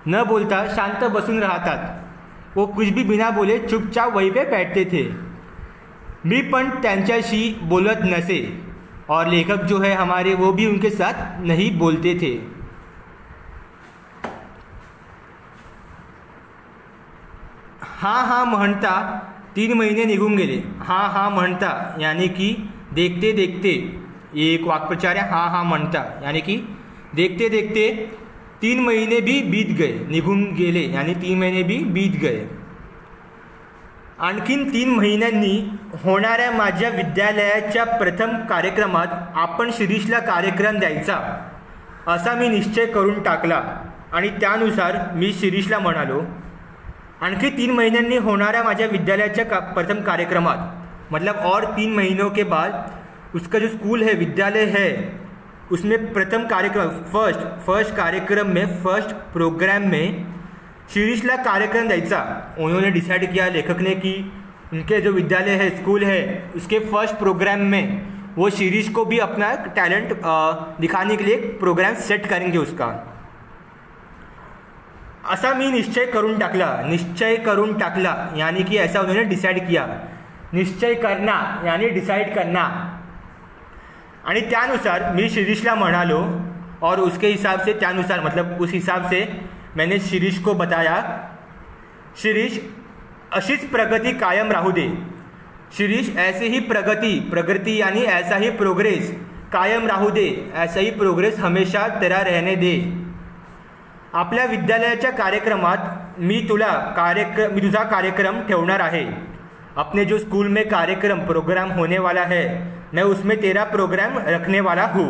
न बोलता शांत बसून राहतात, वो कुछ भी बिना बोले चुपचाप वहीं पे बैठते थे। मी पण त्यांच्याशी बोलत नसे और लेखक जो है हमारे वो भी उनके साथ नहीं बोलते थे। हाँ हाँ म्हणता 3 महीने निघून गेले। हाँ हाँ म्हणता यानी कि देखते देखते, ये एक वाक्प्रचार है। हाँ हाँ म्हणता यानी कि देखते देखते 3 महीने भी बीत गए, निघून गेले यानी 3 महीने भी बीत गए। आणखीन 3 महिन्यांनी होणाऱ्या माझ्या विद्यालयाच्या प्रथम कार्यक्रमात आपण शिरीषला कार्यक्रम द्यायचा असा मी निश्चय करून टाकला आणि त्यानुसार मी शिरीषला म्हणालो, आणखी 3 महीन्यांनी होणाऱ्या माझ्या विद्यालयाच्या प्रथम कार्यक्रमात, मतलब और 3 महीनों के बाद उसका जो स्कूल है, विद्यालय है, उसमें प्रथम कार्यक्रम फर्स्ट कार्यक्रम में, फर्स्ट प्रोग्राम में शिरीषला कार्यक्रम द्यायचा उन्होंने डिसाइड किया, लेखक ने, कि उनके जो विद्यालय है, स्कूल है, उसके फर्स्ट प्रोग्राम में वो शिरीष को भी अपना टैलेंट दिखाने के लिए एक प्रोग्राम सेट करेंगे उसका। असा मी निश्चय करून टाकला यानी कि ऐसा उन्होंने डिसाइड किया। निश्चय करना यानी डिसाइड करना। आणि त्यानुसार मी शिरीषला म्हणालो और उसके हिसाब से, त्यानुसार मतलब उस हिसाब से मैंने शिरीष को बताया, शिरीष अशीच प्रगति कायम राहू दे। शिरीष ऐसे ही प्रगति यानी ऐसा ही प्रोग्रेस कायम राहू दे, ऐसा ही प्रोग्रेस हमेशा तेरा रहने दे। आपल्या विद्यालयाच्या कार्यक्रमात मी तुझा कार्यक्रम ठेवणार आहे। अपने जो स्कूल में प्रोग्राम होने वाला है, मैं उसमें तेरा प्रोग्राम रखने वाला हूँ।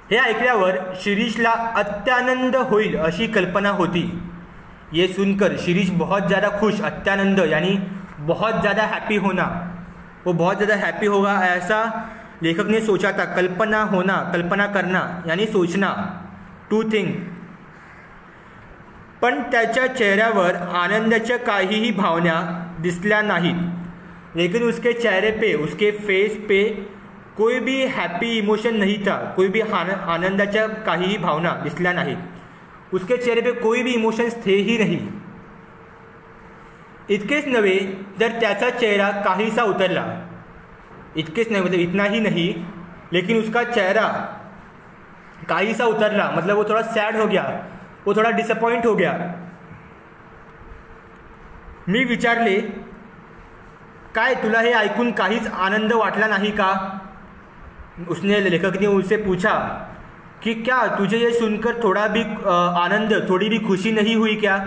हे ऐकल्यावर शिरीषला अत्यानंद होईल अशी कल्पना होती। ये सुनकर शिरीष बहुत ज़्यादा खुश, अत्यानंद यानी बहुत ज़्यादा हैप्पी होना, वो बहुत ज़्यादा हैप्पी होगा ऐसा लेखक ने सोचा था। कल्पना करना यानी सोचना, टू थिंक। पण त्याच्या चेहऱ्यावर आनंदाच्या काहीही भावना दिसल्या नाहीत। लेकिन उसके चेहरे पे, उसके फेस पे कोई भी हैप्पी इमोशन नहीं था, कोई भी आनंदाच्या काहीही भावना दिसल्या नाहीत। उसके चेहरे पे कोई भी इमोशंस थे ही नहीं। इतकेच नव्हे तर त्याचा चेहरा काहीसा उतरला। इतकेच नहीं मतलब इतना ही नहीं, लेकिन उसका चेहरा काहीसा उतरला, मतलब वो थोड़ा सैड हो गया, वो थोड़ा डिसअपॉइंट हो गया। मी विचारले, काय तुला हे ऐकून काहीच आनंद वाटला नाही का? उसने, लेखक ने उससे पूछा कि क्या तुझे ये सुनकर थोड़ा भी आनंद, थोड़ी भी खुशी नहीं हुई क्या?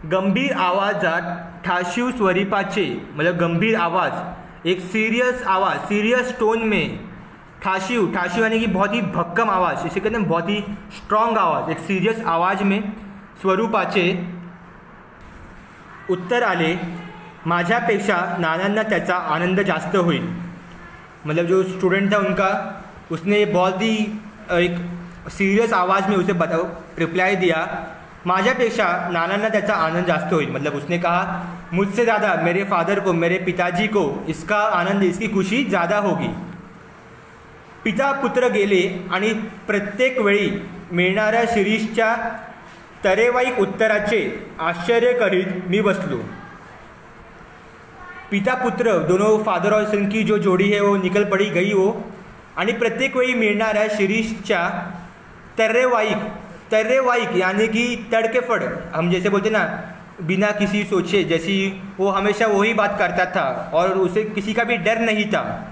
गंभीर आवाज़ात ठाशीव स्वरूपाचे, मतलब गंभीर आवाज़, एक सीरियस आवाज़, सीरियस टोन में, ठाशीव यानी कि बहुत ही भक्कम आवाज़, इसे कहते हैं बहुत ही स्ट्रॉन्ग आवाज़, एक सीरियस आवाज़ में स्वरूपाचे उत्तर आले, माझ्यापेक्षा नानांना त्याचा आनंद जास्त होईल। मतलब जो स्टूडेंट था उनका, उसने बहुत ही एक सीरियस आवाज़ में उसे रिप्लाई दिया, माझ्यापेक्षा नानांना त्याचा आनंद जास्त होईल। मतलब उसने कहा, मुझसे ज़्यादा मेरे फादर को, मेरे पिताजी को इसका आनंद, इसकी खुशी ज़्यादा होगी। पिता पुत्र गेले आणि प्रत्येक वेळी मिळणाऱ्या शिरीषच्या तरेवाईक उत्तराचे आश्चर्य करीत मी बसलो। पिता पुत्र दोनों, फादर और सन की जो जोड़ी है वो निकल पड़ी गई। वो आणि प्रत्येक वेळी मिळणाऱ्या शिरीषच्या तर्रेवाइक यानी कि तड़केफड़, हम जैसे बोलते ना बिना किसी सोचे, जैसी वो हमेशा वही बात करता था और उसे किसी का भी डर नहीं था।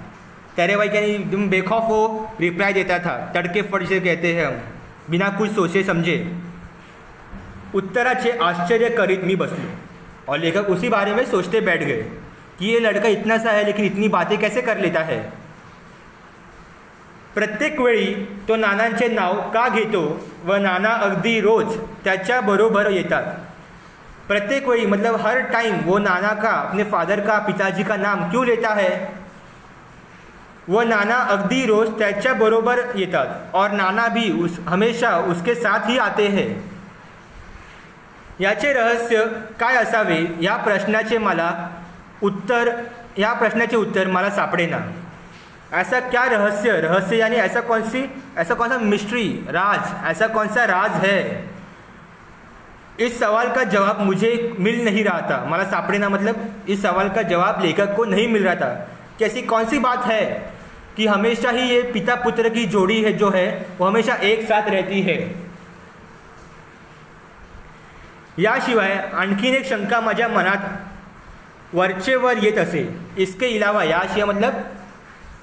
तर्रेवाइक यानी एकदम बेखौफ वो रिप्लाई देता था, तड़केफड़ से कहते हैं हम, बिना कुछ सोचे समझे। उत्तराचे आश्चर्य करीत मी बसलो, और लेखक उसी बारे में सोचते बैठ गए कि ये लड़का इतना सा है लेकिन इतनी बातें कैसे कर लेता है। प्रत्येक वेळी तो नानांचे नाव का घेतो व नाना अगदी रोज त्याच्याबरोबर येतात। प्रत्येक वेळी मतलब हर टाइम वो नाना का, अपने फादर का, पिताजी का नाम क्यों लेता है। वो नाना अगदी रोज त्याच्याबरोबर येतात और नाना भी हमेशा उसके साथ ही आते हैं। याचे रहस्य काय असावे या प्रश्नाचे उत्तर मला सापडेना। ऐसा क्या रहस्य यानी ऐसा कौन सा मिस्ट्री, राज, ऐसा कौन सा राज है। इस सवाल का जवाब मुझे मिल नहीं रहा था। मला सापडेना मतलब इस सवाल का जवाब लेखक को नहीं मिल रहा था कि ऐसी कौन सी बात है कि हमेशा ही ये पिता पुत्र की जोड़ी है जो है वो हमेशा एक साथ रहती है। याशिवाय आणखीन एक शंका माझ्या मनात वरचेवर येत असे। इसके अलावा, याशिवाय मतलब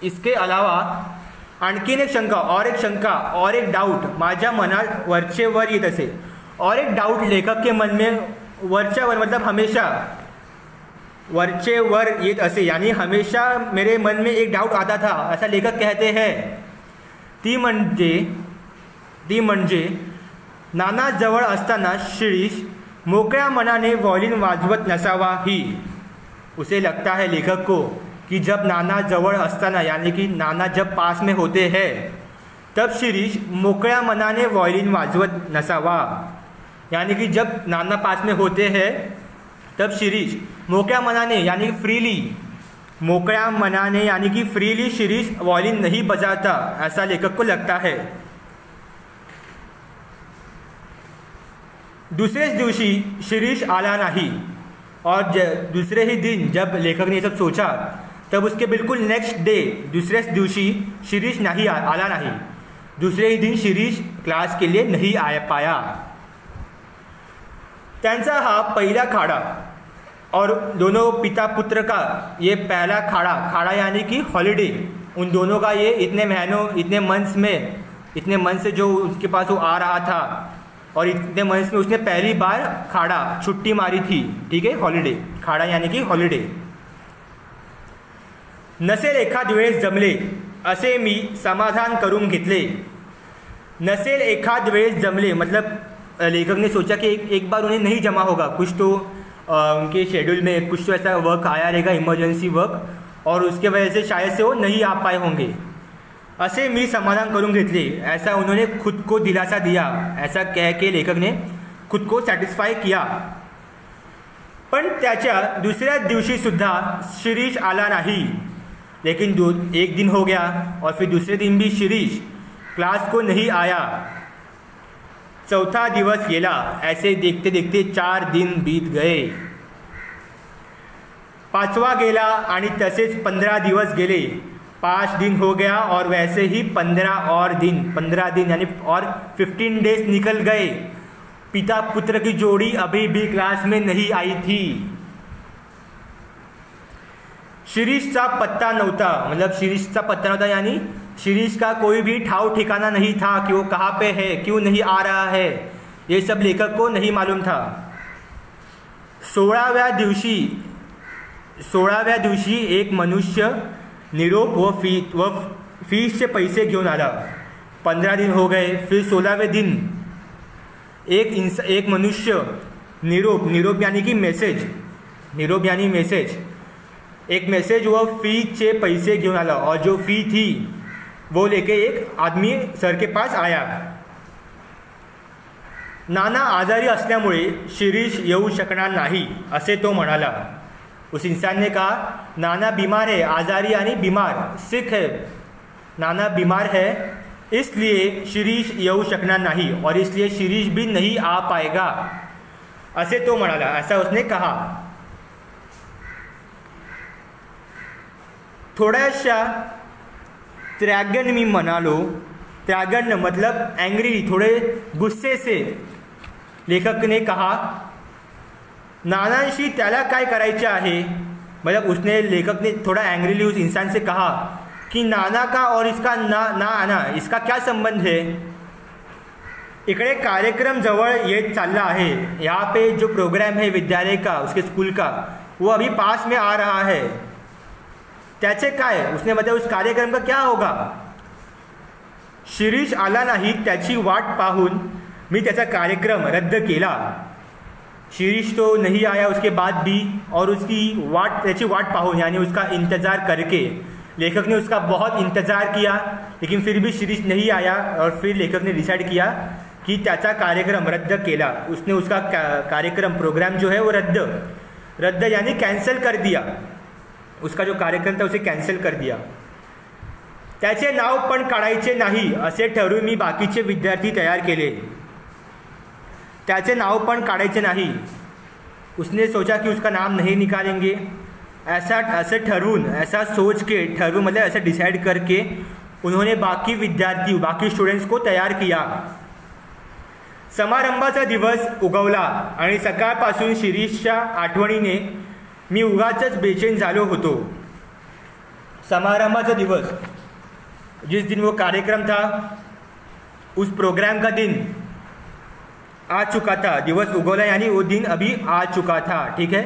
इसके अलावा आणखीन एक शंका और एक डाउट माझ्या मनात वरचेवर येत असे। और एक डाउट लेखक के मन में वरचेवर मतलब हमेशा वरचेवर येत असे, यानी हमेशा मेरे मन में एक डाउट आता था, ऐसा लेखक कहते हैं। ती म्हणजे नाना जवळ असताना शिरीष मोकळ्या मनाने वॉलिन वाजवत नसावा ही। उसे लगता है लेखक को कि जब नाना जवळ असताना यानी कि नाना जब पास में होते हैं तब शिरीष मोकळ्या मनाने वॉलिन वाजवत नसावा, यानी कि जब नाना पास में होते हैं तब शिरीष मोकळ्या मनाने यानी फ्रीली शिरीष वॉलिन नहीं बजाता, ऐसा लेखक को लगता है। दूसरे दिवशी शिरीष आला नहीं, और दूसरे ही दिन जब लेखक ने सब सोचा तब उसके बिल्कुल नेक्स्ट डे दूसरे दिवशी शिरीष आला नहीं। दूसरे ही दिन शिरीष क्लास के लिए नहीं आ पाया। त्यांचा हा पहिला खाड़ा, और दोनों पिता पुत्र का ये पहला खाड़ा यानी कि हॉलिडे, उन दोनों का ये इतने मंथ से जो उसके पास वो आ रहा था, और इतने मंथ्स में उसने पहली बार खाड़ा छुट्टी मारी थी, ठीक है, हॉलिडे, खाड़ा यानी कि हॉलिडे। नसेल एखाद वेळेस जमले असे मी समाधान करून घेतले। नसेल एखाद वेळेस जमले मतलब लेखक ने सोचा कि एक बार उन्हें नहीं जमा होगा, कुछ तो उनके शेड्यूल में कुछ तो ऐसा वर्क आया रहेगा, इमरजेंसी वर्क, और उसके वजह से शायद से वो नहीं आ पाए होंगे। असे मी समाधान करून घेतले, ऐसा उन्होंने खुद को दिलासा दिया, ऐसा कह के लेखक ने खुद को सैटिस्फाई किया। पण त्याच्या दुसऱ्या दिवशी सुद्धा शिरीष आला नहीं, लेकिन एक दिन हो गया और फिर दूसरे दिन भी शिरीष क्लास को नहीं आया। चौथा दिवस गेला, ऐसे देखते देखते 4 दिन बीत गए। 5वां गेला आणि तसेच 15 दिवस गेले। 5 दिन हो गया और वैसे ही 15 दिन यानी और 15 डेज निकल गए। पिता पुत्र की जोड़ी अभी भी क्लास में नहीं आई थी। शिरीष का पत्ता नव्हता, मतलब शिरीष का पत्ता नव्हता यानी शिरीष का कोई भी ठाव ठिकाना नहीं था कि वो कहाँ पे है, क्यों नहीं आ रहा है, ये सब लेखक को नहीं मालूम था। 16व्या दिवशी एक मनुष्य निरोप व फीसचे पैसे घेऊन आला। 15 दिन हो गए, फिर 16वें दिन एक मनुष्य निरोप यानी कि मैसेज, एक मैसेज व फीचे पैसे घेऊन आला, और जो फी थी वो लेके एक आदमी सर के पास आया। नाना आजारी असल्यामुळे शिरीष येऊ शकणार नाही असे तो म्हणाला। उस इंसान ने कहा नाना बीमार है, आजारी यानी बीमार, सिक है, नाना बीमार है, इसलिए शिरीष येऊ शकणार नहीं और इसलिए शिरीष भी नहीं आ पाएगा असे तो म्हणाला, ऐसा उसने कहा। त्रागन मी म्हणालो. त्रागन मतलब एंग्री, थोड़े गुस्से से लेखक ने कहा. नानांशी त्याला काय करायचे आहे. मतलब उसने, लेखक ने थोड़ा एंग्रीली उस इंसान से कहा कि नाना का और इसका ना आना, इसका क्या संबंध है. इकडे कार्यक्रम जवळ येत चालला आहे. यहाँ पे जो प्रोग्राम है विद्यालय का, उसके स्कूल का, वो अभी पास में आ रहा है. त्याचे काय, उसने बताया उस कार्यक्रम का क्या होगा. शिरीष आला नाही त्याची वाट पाहून मी त्याचा कार्यक्रम रद्द केला. शिरीष तो नहीं आया उसके बाद भी, और उसकी त्याची वाट पाहून यानी उसका इंतज़ार करके लेखक ने उसका बहुत इंतज़ार किया, लेकिन फिर भी शिरीष नहीं आया. और फिर लेखक ने डिसाइड किया कि त्याचा कार्यक्रम रद्द केला. उसने उसका कार्यक्रम, प्रोग्राम जो है वो रद्द यानी कैंसिल कर दिया. उसका जो कार्यक्रम था उसे कैंसिल कर दिया. त्याचे नाव पण काढायचे नाही असे ठरवून मी बाकीचे विद्यार्थी तयार केले. त्याचे नाव पण काढायचे नहीं. उसने सोचा कि उसका नाम नहीं निकालेंगे. ऐसे ठरवून, ऐसा सोच के, ठरवून मतलब ऐसा डिसाइड करके उन्होंने बाकी विद्यार्थी, बाकी स्टूडेंट्स को तैयार किया. समारंभाचा दिवस उगवला आणि सकाळपासून शिरीषच्या आठवणीने मी उगाचच बेचैन झालो होतो. समारंभाचा दिवस, जिस दिन वो कार्यक्रम था, उस प्रोग्राम का दिन आ चुका था. दिवस उगवला यानी वो दिन अभी आ चुका था. ठीक है.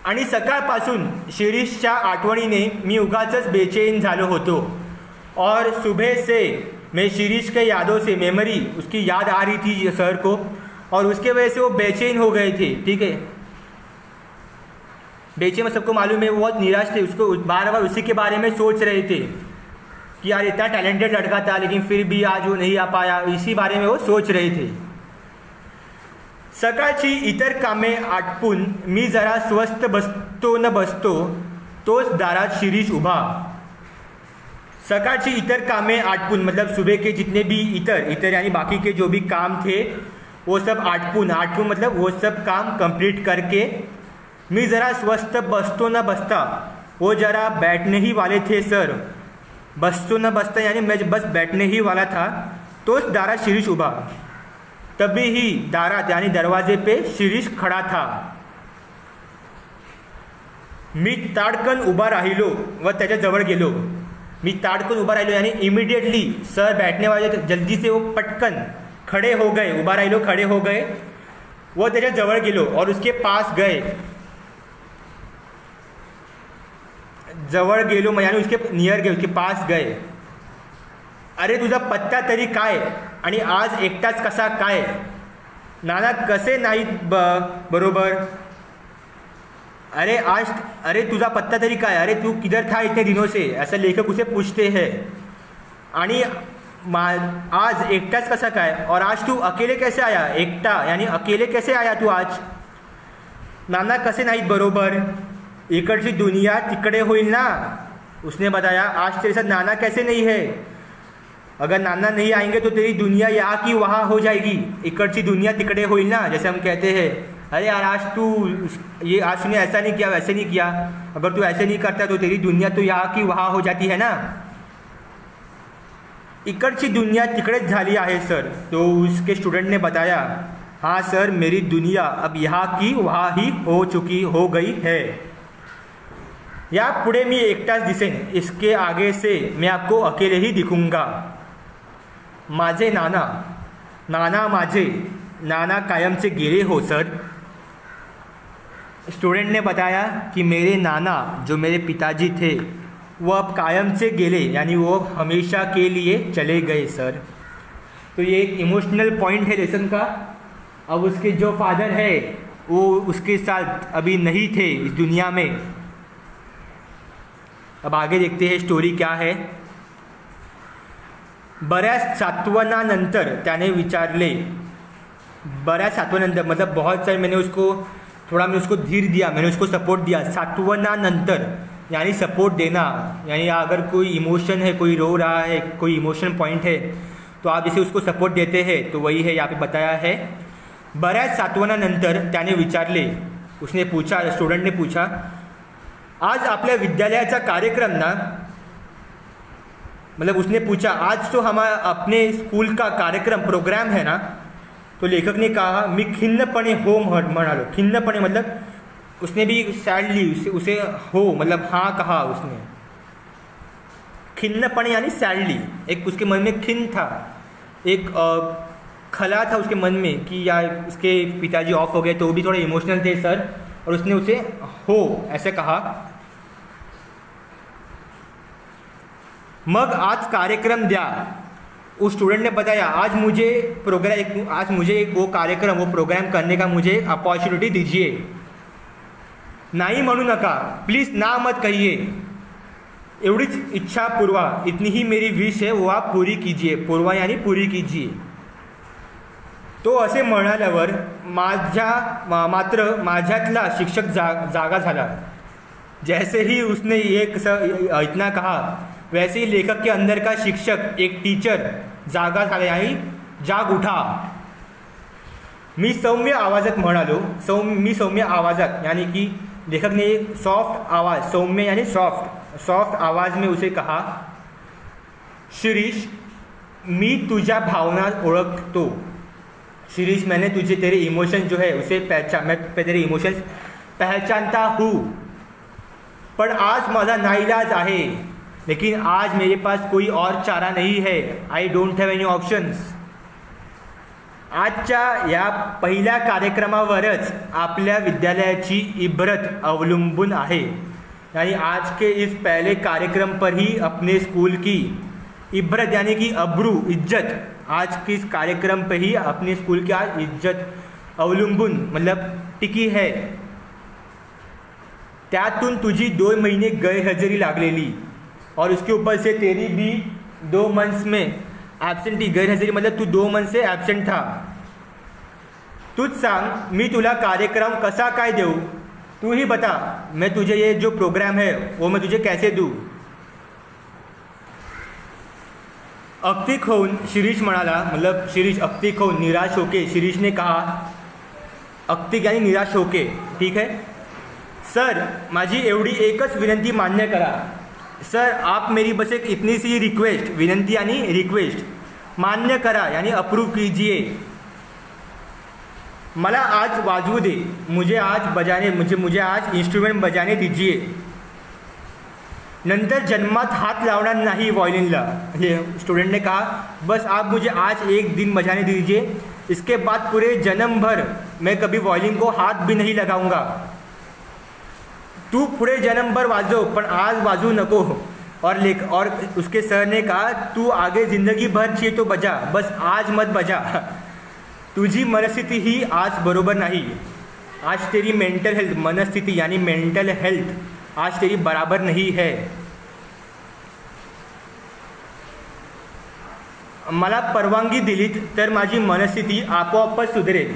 आणि सकाळपासून शिरीषच्या आठवणीने मी उगाचच बेचैन झालो होतो. और सुबह से मैं शिरीष के यादों से, मेमोरी उसकी याद आ रही थी सर को, और उसके वजह से वो बेचैन हो गए थे. ठीक है. बेचैन में सबको मालूम है, वो बहुत निराश थे. उसको बार बार उसी के बारे में सोच रहे थे कि यार इतना टैलेंटेड लड़का था, लेकिन फिर भी आज वो नहीं आ पाया. इसी बारे में वो सोच रहे थे. सकाळची इतर कामे आटपून मी जरा स्वस्थ बसतो न बसतो तोच दारात शिरीष उभा. सकाळची इतर कामे आटपून मतलब सुबह के जितने भी इतर यानी बाकी के जो भी काम थे वो सब आटपून मतलब वो सब काम कंप्लीट करके मी जरा स्वस्थ बसतो न बसता, वो जरा बैठने ही वाले थे सर. बसतो न बसता यानी मैं बस बैठने ही वाला था. तोच दारात शिरीष उभा. तभी ही दारात यानी दरवाजे पे शिरीष खड़ा था. मी ताडकन उभा राहिलो व त्याच्या जवळ गेलो. मी ताडकन उभा राहिलो यानी इमीडिएटली सर बैठने वाले थे, जल्दी से वो पटकन खड़े हो गए. उभा राहिलो, खड़े हो गए. वो त्याच्या जवळ गेलो और उसके पास गए. जवळ गेलो यानी उसके नियर गए, उसके पास गए. अरे तुझा पत्ता तरी काय, आणि आज एकटाच कसा काय. नाना कसे नाहीत बरोबर. अरे तुझा पत्ता तरी काय, अरे तू किधर था इतने दिनों से, ऐसा लेखक उसे पूछते हैं. आणि आज एकटाच कसा काय, और आज तू अकेले कैसे आया. एकटा यानी अकेले कैसे आया तू आज. नाना कसे नाहीत बरोबर. इकडची दुनिया तिकडे होईल ना. उसने बताया आज तेरे साथ नाना कैसे नहीं है. अगर नाना नहीं आएंगे तो तेरी दुनिया यहाँ की वहाँ हो जाएगी. इकड़ची दुनिया तिकड़े होईल ना, जैसे हम कहते हैं. अरे यार आज तूने ऐसा नहीं किया, वैसे नहीं किया. अगर तू ऐसे नहीं करता तो तेरी दुनिया तो यहाँ की वहाँ हो जाती है ना. इकड़ची दुनिया तिकड़ेच झाली आहे सर. तो उसके स्टूडेंट ने बताया हाँ सर, मेरी दुनिया अब यहाँ की वहाँ ही हो गई है. या पुढे मी एकटाच दिसेन, इसके आगे से मैं आपको अकेले ही दिखूंगा. माझे नाना माझे नाना कायमचे गेले हो सर. स्टूडेंट ने बताया कि मेरे नाना जो मेरे पिताजी थे वो अब कायम से गेले यानी वो हमेशा के लिए चले गए सर. तो ये एक इमोशनल पॉइंट है लेसन का. अब उसके जो फादर है वो उसके साथ अभी नहीं थे इस दुनिया में. अब आगे देखते हैं स्टोरी क्या है. बऱ्याच सात्वनानंतर त्याने विचारले. बऱ्याच सात्वनानंतर मतलब बहुत सारे मैंने उसको धीर दिया, मैंने उसको सपोर्ट दिया. सात्वनानंतर यानी सपोर्ट देना, यानी अगर कोई इमोशन है, कोई रो रहा है, कोई इमोशन पॉइंट है तो आप जैसे उसको सपोर्ट देते हैं, तो वही है यहाँ पे बताया है. बऱ्याच सात्वनानंतर त्याने विचारले. उसने पूछा, स्टूडेंट ने पूछा आज आपल्या विद्यालयाचा कार्यक्रम ना. मतलब उसने पूछा आज तो हमारा अपने स्कूल का कार्यक्रम प्रोग्राम है ना। तो लेखक ने कहा मी खिन्नपणे हो म्हणालो। खिन्नपणे मतलब उसने भी सैडली उसे हो मतलब हाँ कहा उसने। खिन्नपणे यानी सैडली, एक उसके मन में खिन्न था, एक खला था उसके मन में कि यार इसके पिताजी ऑफ हो गए, तो वो भी थोड़े इमोशनल थे सर, और उसने उसे हो ऐसे कहा। मग आज कार्यक्रम द्या। उस स्टूडेंट ने बताया आज मुझे वो कार्यक्रम वो प्रोग्राम करने का मुझे अपॉर्चुनिटी दीजिए। नाही म्हणू नका, प्लीज़ ना मत कहिए, एवढीच इच्छा पूर्वा, इतनी ही मेरी विश है, वो आप पूरी कीजिए। पूर्वा यानी पूरी कीजिए। तो असे म्हणाल्यावर मात्र माझ्यातला शिक्षक जागा झाला। जैसे ही उसने इतना कहा वैसे ही लेखक के अंदर का शिक्षक एक टीचर जागा झाला यानी जाग उठा। मी सौम्य आवाजात म्हणालो। मी सौम्य आवाजात यानी कि लेखक ने सॉफ्ट आवाज़, सौम्य यानी सॉफ्ट आवाज़ में उसे कहा, शिरीष मी तुझ्या भावना ओळखतो। शिरीष मैंने तुझे तेरे इमोशन जो है उसे मैं तेरे इमोशंस पहचानता हूँ, पर आज माझा नाईलाज आहे, लेकिन आज मेरे पास कोई और चारा नहीं है। I don't have any options. आजच्या या पहिल्या कार्यक्रमावरच आपल्या विद्यालयाची इबरत अवलंबून आहे। यानी आज के इस पहले कार्यक्रम पर ही अपने स्कूल की इबरत यानी कि अब्रू इज्जत, आज के इस कार्यक्रम पर ही अपने स्कूल की आज इज्जत अवलंबून मतलब टिकी है। त्यातून तुझी 2 महीने गैरहजेरी लागलेली और उसके ऊपर से तेरी भी 2 मंथ्स में एब्सेंटी, गैरहजेरी मतलब तू 2 मंथ से एब्सेंट था। तूच सांग मी तुला कार्यक्रम कसा काय देऊ, तू ही बता, मैं तुझे ये जो प्रोग्राम है वो मैं तुझे कैसे दूँ। अक्तिक होऊन शिरीष म्हणाला, मतलब शिरीष अक्तिक होऊन निराश होके शिरीष ने कहा, अक्तिक यानी निराश होके, ठीक है सर माझी एवढी एकच विनंती मान्य करा। सर आप मेरी बस एक इतनी सी रिक्वेस्ट, विनंती यानी रिक्वेस्ट, मान्य करा यानी अप्रूव कीजिए। मला आज वाजवू दे, मुझे आज इंस्ट्रूमेंट बजाने दीजिए। नंतर जन्मात हाथ लावणार नहीं वायलिनला। ये स्टूडेंट ने कहा बस आप मुझे आज एक दिन बजाने दीजिए, इसके बाद पूरे जन्म भर मैं कभी वायलिन को हाथ भी नहीं लगाऊंगा। तू पूरे जन्म भर वाजो पर आज वाजू नको। और उसके सर ने कहा तू आगे ज़िंदगी भर चाहिए तो बजा, बस आज मत बजा। तुझी मनस्थिति ही आज बरोबर नहीं। आज तेरी मेंटल हेल्थ, मनस्थिति यानी मेंटल हेल्थ आज तेरी बराबर नहीं है। मला परवानगी दिलीत तर माझी मनस्थिति आपोआपच सुधरेल।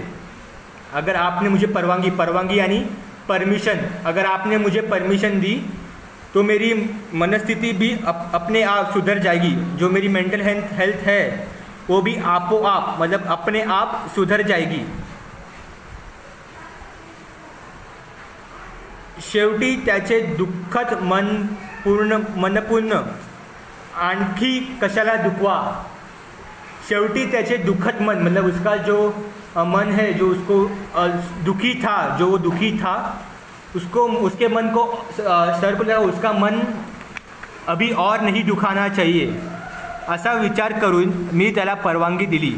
अगर आपने मुझे परवानगी यानी परमिशन, अगर आपने मुझे परमिशन दी तो मेरी मनस्थिति भी अपने आप सुधर जाएगी। जो मेरी मेंटल हेल्थ है वो भी आपोआप मतलब अपने आप सुधर जाएगी। शेवटी त्याचे दुःखद मनपूर्ण आणखी कशाला दुखवा। शेवटी त्याचे दुःखद मन मतलब उसका जो मन है, जो उसको दुखी था, उसको उसके मन को सर को लगा उसका मन अभी और नहीं दुखाना चाहिए। ऐसा विचार करून मी त्याला परवानगी दिली।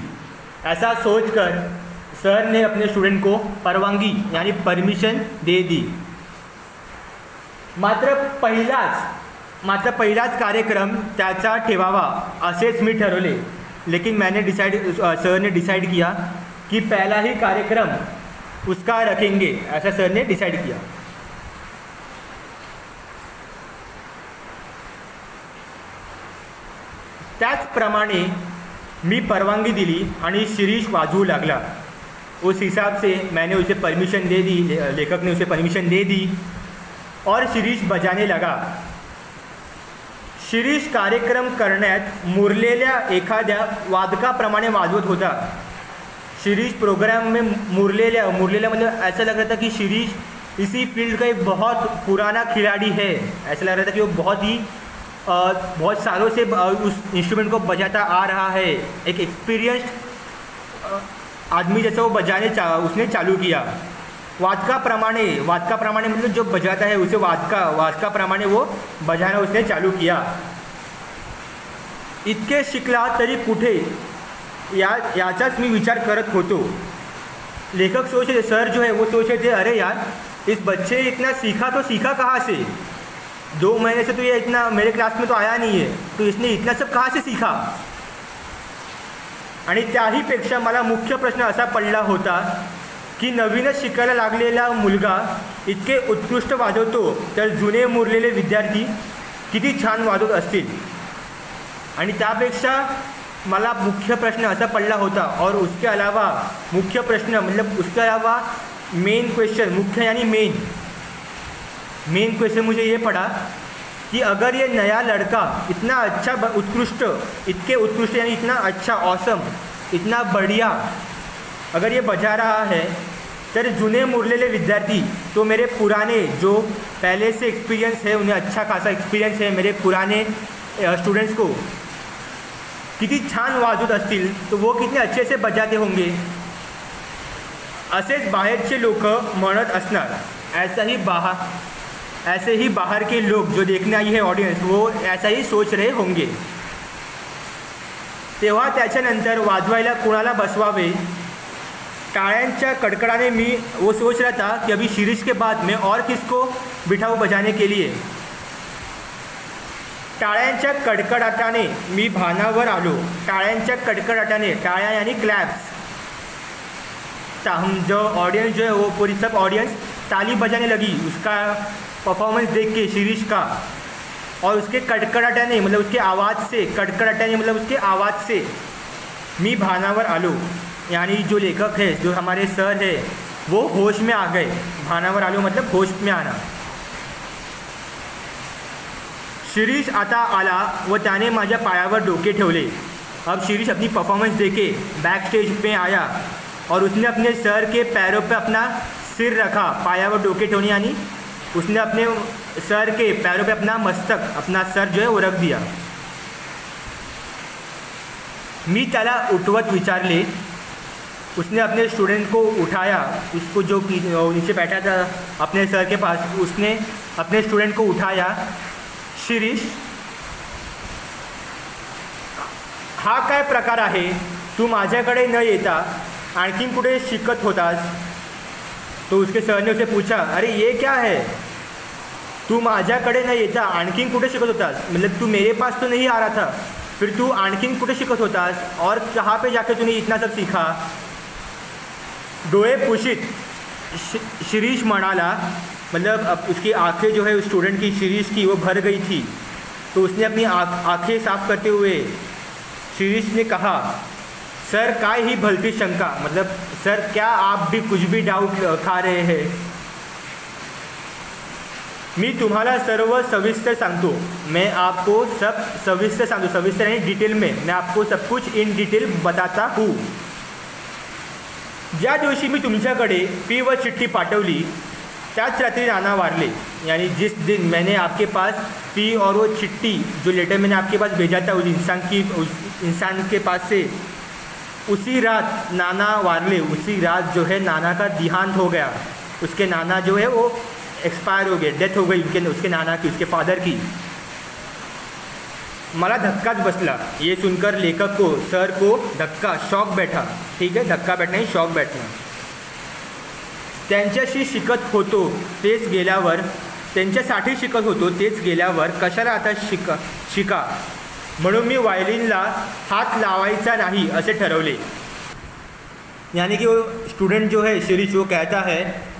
ऐसा सोचकर सर ने अपने स्टूडेंट को परवानगी यानी परमिशन दे दी। मात्र पहिलाच कार्यक्रम त्याचा ठेवावा असेच मी ठरवले। लेकिन सर ने डिसाइड किया कि पहला ही कार्यक्रम उसका रखेंगे, ऐसा सर ने डिसाइड किया। त्याचप्रमाणे मी परवानगी दिली आणि शिरीष वाजवू लागला। उस हिसाब से मैंने उसे परमिशन दे दी, लेखक ने उसे परमिशन दे दी और शिरीष बजाने लगा। शिरीष कार्यक्रम करण्यात मुरलेल्या एखाद्या वादकाप्रमाणे वाजवत होता। शिरीष प्रोग्राम में मुरलेल्या मतलब ऐसा लग रहा था कि शिरीष इसी फील्ड का एक बहुत पुराना खिलाड़ी है। ऐसा लग रहा था कि वो बहुत ही बहुत सालों से उस इंस्ट्रूमेंट को बजाता आ रहा है, एक एक्सपीरियंस्ड आदमी जैसे वो उसने चालू किया। वादका प्रमाणे मतलब जो बजाता है उसे वादका प्रमाणे वो बजाना उसने चालू किया। इतके शिकला तरी कुठे याचाच मी विचार करत होतो। लेखक सोचे, सर जो है वो सोचे थे, अरे यार इस बच्चे इतना सीखा तो सीखा कहाँ से? 2 महीने से तो ये इतना मेरे क्लास में तो आया नहीं है, तो इसने इतना सब कहाँ से सीखा? आणि त्याहीपेक्षा मला मुख्य प्रश्न असा पडला होता की नवीनच शिकायला लागलेला मुलगा इतके उत्कृष्ट वाजवतो, तर जुने मुरलेले विद्यार्थी किती छान वाजवत असतील। आणि त्यापेक्षा मला मुख्य प्रश्न ऐसा पड़ला होता, और उसके अलावा मुख्य प्रश्न मतलब उसके अलावा मेन क्वेश्चन, मुख्य यानी मेन क्वेश्चन मुझे ये पड़ा कि अगर ये नया लड़का इतना अच्छा इतने उत्कृष्ट यानी इतना अच्छा ऑसम, इतना बढ़िया अगर ये बजा रहा है, तर जुने मुरलेले विद्यार्थी तो मेरे पुराने जो पहले से एक्सपीरियंस है, उन्हें अच्छा खासा एक्सपीरियंस है, मेरे पुराने स्टूडेंट्स को किती छान वाजवत असतील, तो वो कितने अच्छे से बजाते होंगे, असेच बाहेरचे लोक म्हणत असणार। ऐसे ही बाहर के लोग जो देखने आई है ऑडियंस, वो ऐसा ही सोच रहे होंगे। तेव्हा त्याच्यानंतर वाजवायला कुणाला बसवावे, टाळ्यांच्या कडकडाने वो सोच रहा था कि अभी शिरीष के बाद मैं और किसको बिठाऊं बजाने के लिए। टाळ्यांच्या कडकडाटाने मी भानावर आलो। टाळ्यांच्या कडकडाटाने, टाळ्या यानी क्लैप्स, हम जो ऑडियंस जो है वो पूरी सब ऑडियंस ताली बजाने लगी उसका परफॉर्मेंस देख के शिरीष का, और उसके कडकडाटाने मतलब उसके आवाज़ से, कडकडाटाने मतलब उसके आवाज़ से मी भानावर आलो, यानी जो लेखक है, जो हमारे सर है, वो होश में आ गए। भानावर आलो मतलब होश में आना। शिरीष आता आला व त्याने माझ्या पायावर डोके ठेवले। अब शिरीष अपनी परफॉर्मेंस देके बैक स्टेज पे आया और उसने अपने सर के पैरों पे अपना सिर रखा। पायावर डोके ठेवणे यानी उसने अपने सर के पैरों पे अपना मस्तक, अपना सर जो है वो रख दिया। मी त्याला उठवत विचारले। उसने अपने स्टूडेंट को उठाया, उसको जो नीचे बैठा था अपने सर के पास, उसने अपने स्टूडेंट को उठाया। शिरीष, हा काय प्रकार आहे? तू माझ्याकडे न येता आणखीन कुठे शिकत होतास? तो उसके सर ने उसे पूछा, अरे ये क्या है? तू माझ्याकडे न येता आणखीन कुठे शिकत होतास? मतलब तू मेरे पास तो नहीं आ रहा था, फिर तू आणखीन कुठे शिकत होतास, और कहाँ पे जाके तूने इतना सब सीखा? डोळे पुशीत शिरीष म्हणाला, मतलब अब उसकी आंखें जो है उस स्टूडेंट की, शिरीष की, वो भर गई थी। तो उसने अपनी आंखें साफ करते हुए शिरीष ने कहा, सर काय ही भलती शंका, मतलब सर क्या आप भी कुछ भी डाउट खा रहे हैं? मी तुम्हाला सर्व सविस्तर सांगतो। मैं आपको सब सविस्तर सांगतो, सविस्तर यानी डिटेल में, मैं आपको सब कुछ इन डिटेल बताता हूँ। ज्या दिवशी मी तुमच्याकडे फी व चिट्ठी पाठवली त्याच रात्रि नाना वारले। यानी जिस दिन मैंने आपके पास फी और वो चिट्ठी, जो लेटर मैंने आपके पास भेजा था उस इंसान के पास से, उसी रात नाना वारले। उसी रात जो है नाना का देहांत हो गया। उसके नाना जो है वो एक्सपायर हो गए, डेथ हो गई उसके नाना की, उसके फादर की। मला धक्काच बसला। ये सुनकर लेखक को, सर को धक्का, शॉक बैठा। ठीक है, धक्का बैठना ही शॉक बैठना। त्यांच्याशी शिकत होतो तेच गेल्यावर, त्यांच्यासाठी शिकत होतो तेच गेल्यावर कशाला आता शिका म्हणून मी वायलिनला हात लावायचा नाही असे ठरवले। यानी कि वो स्टूडेंट जो है शिरीष, वो कहता है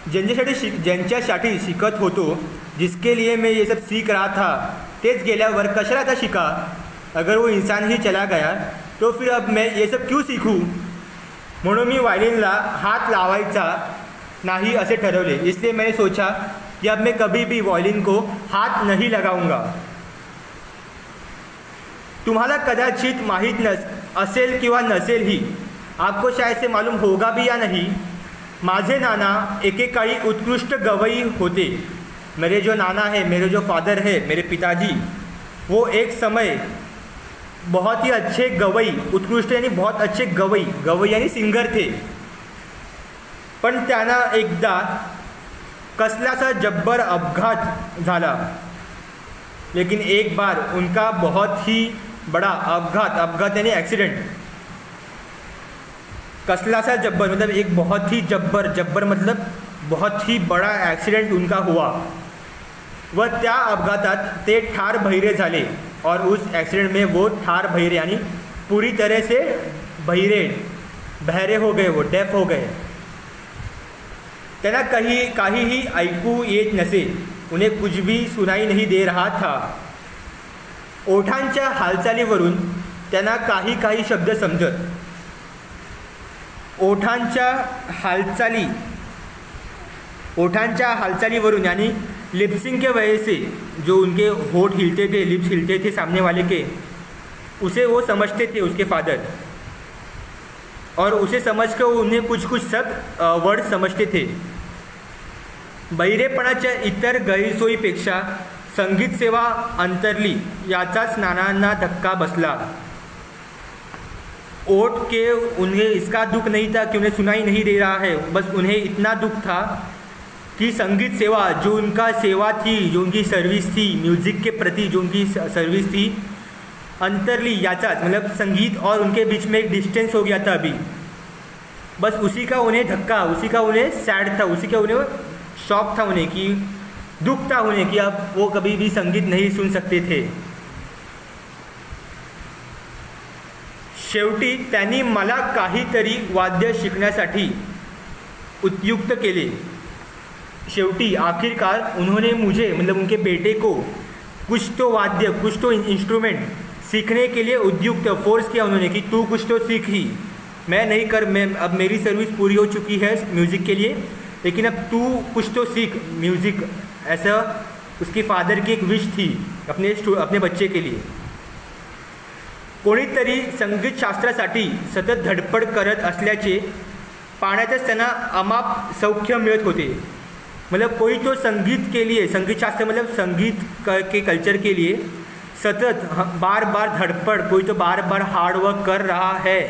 ज्यांच्यासाठी शिकत होतो, जिसके लिए मैं ये सब सीख रहा था, तेच गेल्यावर कशाला आता शिका? अगर वो इंसान ही चला गया तो फिर अब मैं ये सब क्यों सीखूं? म्हणून मी वायलिनला हात लावायचा नहीं असे ठरवले। इसलिए मैंने सोचा कि अब मैं कभी भी वायलिन को हाथ नहीं लगाऊंगा। तुम्हाला कदाचित माहीत असेल किंवा नसेल ही, आपको शायद से मालूम होगा भी या नहीं, माझे नाना एकेकाळी उत्कृष्ट गवई होते। मेरे जो नाना है, मेरे जो फादर है, मेरे पिताजी, वो एक समय बहुत ही अच्छे गवई, उत्कृष्ट यानी बहुत अच्छे गवई यानी सिंगर थे. पण त्यांना एकदा कसलासा जब्बर अपघात झाला. लेकिन एक बार उनका बहुत ही बड़ा अपघात यानी एक्सीडेंट. कसलासा जब्बर मतलब एक बहुत ही जब्बर मतलब बहुत ही बड़ा एक्सीडेंट उनका हुआ. व त्या अपघातात ते ठार बहिरे झाले. और उस एक्सीडेंट में वो ठार बहिरे यानी पूरी तरह से बहरे हो गए, वो डेफ हो गए. त्यांना काहीही ऐकू येत नसे. उन्हें कुछ भी सुनाई नहीं दे रहा था. ओठांच्या हालचालीवरून त्यांना काही शब्द समजत. ओठांच्या हालचालीवरून यानी लिप्सिंग के वजह से जो उनके होठ हिलते थे, लिप्स हिलते थे सामने वाले के, उसे वो समझते थे उसके फादर. और उसे समझकर उन्हें कुछ सब वर्ड समझते थे. बहिरेपणाच्या इतर गैरसोयीपेक्षा संगीत सेवा अंतरली याचाच नानांना धक्का बसला. ओठ के उन्हें इसका दुख नहीं था कि उन्हें सुनाई नहीं दे रहा है, बस उन्हें इतना दुख था कि संगीत सेवा जो उनका सेवा थी, जो उनकी सर्विस थी, म्यूज़िक के प्रति जो उनकी सर्विस थी, अंतरली याचाच मतलब संगीत और उनके बीच में एक डिस्टेंस हो गया था अभी. बस उसी का उन्हें धक्का, उसी का उन्हें सैड था, उसी का उन्हें शॉक था, उन्हें कि दुख था उन्हें कि अब वो कभी भी संगीत नहीं सुन सकते थे. शेवटी त्यांनी मला काहीतरी वाद्य शिकण्यासाठी उद्युक्त केले. शेवटी आखिरकार उन्होंने मुझे मतलब उनके बेटे को कुछ तो वाद्य, कुछ तो इंस्ट्रूमेंट सीखने के लिए उद्युक्त फोर्स किया उन्होंने कि तू कुछ तो सीख ही. मैं अब मेरी सर्विस पूरी हो चुकी है म्यूज़िक के लिए, लेकिन अब तू कुछ तो सीख म्यूज़िक. ऐसा उसकी फादर की एक विश थी अपने बच्चे के लिए. कोणीतरी संगीतशास्त्रासाठी सतत धडपड करत असल्याचे पाहण्यातच त्यांना अमाप सौख्य मिळत होते. मतलब कोई तो संगीत के लिए, संगीत शास्त्र मतलब संगीत के कल्चर के लिए सतत बार धडपड, कोई तो बार हार्डवर्क कर रहा है,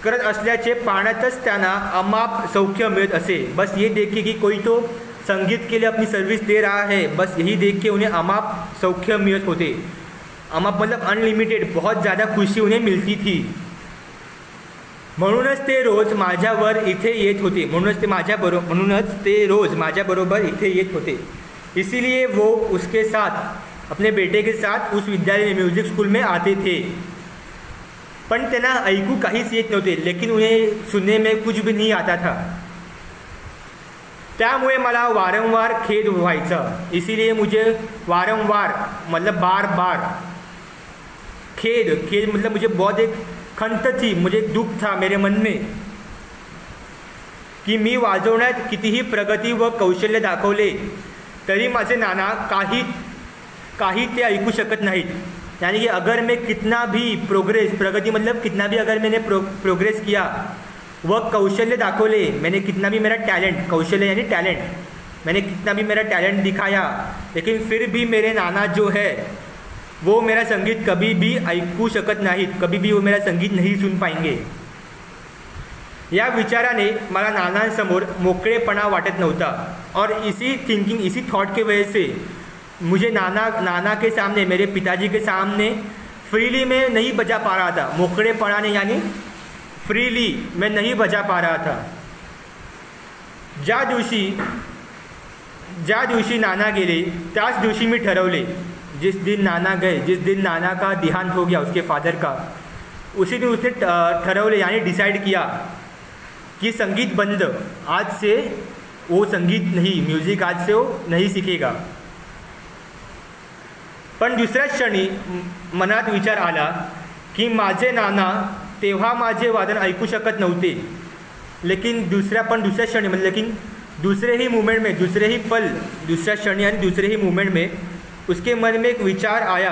करत असल्याचे पाहण्यातच त्यांना अमाप सौख्य मिळत असे. बस ये देखिए कि कोई तो संगीत के लिए अपनी सर्विस दे रहा है, बस यही देख के उन्हें अमाप सौख्य मिळत होते. अमाप मतलब अनलिमिटेड, बहुत ज़्यादा खुशी उन्हें मिलती थी. म्हणूनच ते रोज माझ्यावर इथे येत होते. म्हणूनच ते रोज माझ्याबरोबर इथे येत होते. इसीलिए वो उसके साथ, अपने बेटे के साथ उस विद्यालय में, म्यूज़िक स्कूल में आते थे. पण त्यांना ऐकू काहीच येत नव्हते, लेकिन उन्हें सुनने में कुछ भी नहीं आता था. त्यामुळे मला वारंवार खेद व्हायचा. इसीलिए मुझे वारंवार मतलब बार खेद मतलब मुझे बहुत एक खंत थी, मुझे दुख था मेरे मन में की मी वाजवण्यात कितीही प्रगती व कौशल्य दाखवले तरी माझे नाना काही ते ऐकू शकत नाहीत. यानी कि अगर मैं कितना भी प्रगति मतलब कितना भी अगर मैंने प्रोग्रेस किया, वह कौशल्य दाखवले, मैंने कितना भी मेरा टैलेंट, कौशल्य यानी टैलेंट, मैंने कितना भी मेरा टैलेंट दिखाया, लेकिन फिर भी मेरे नाना जो है वो मेरा संगीत कभी भी ऐकू शकत नाहीत, कभी भी वो मेरा संगीत नहीं सुन पाएंगे. या विचाराने मला नानांसमोर मोकळेपणा वाटत नव्हता. और इसी थॉट के वजह से मुझे नाना के सामने, मेरे पिताजी के सामने फ्रीली मैं नहीं बजा पा रहा था. मोकळेपणाने यानी फ्रीली मैं नहीं बजा पा रहा था. ज्या दिवशी नाना गेले त्याच दिवशी मी ठरवले, जिस दिन नाना गए, जिस दिन नाना का देहांत हो गया उसके फादर का, उसी दिन उसने ठरवले यानी डिसाइड किया कि संगीत बंद, आज से वो संगीत नहीं, म्यूज़िक आज से वो नहीं सीखेगा. पण दुसऱ्याच क्षणी मनात विचार आला की माझे नाना तेव्हा माझे वादन ऐकू शकत नव्हते. लेकिन दुसऱ्या क्षणी म्हणजे लेकिन दूसरे ही मूवमेंट में, दूसरे ही पल, दूसऱ्या क्षणी आणि दूसरे ही मूवमेंट में उसके मन में एक विचार आया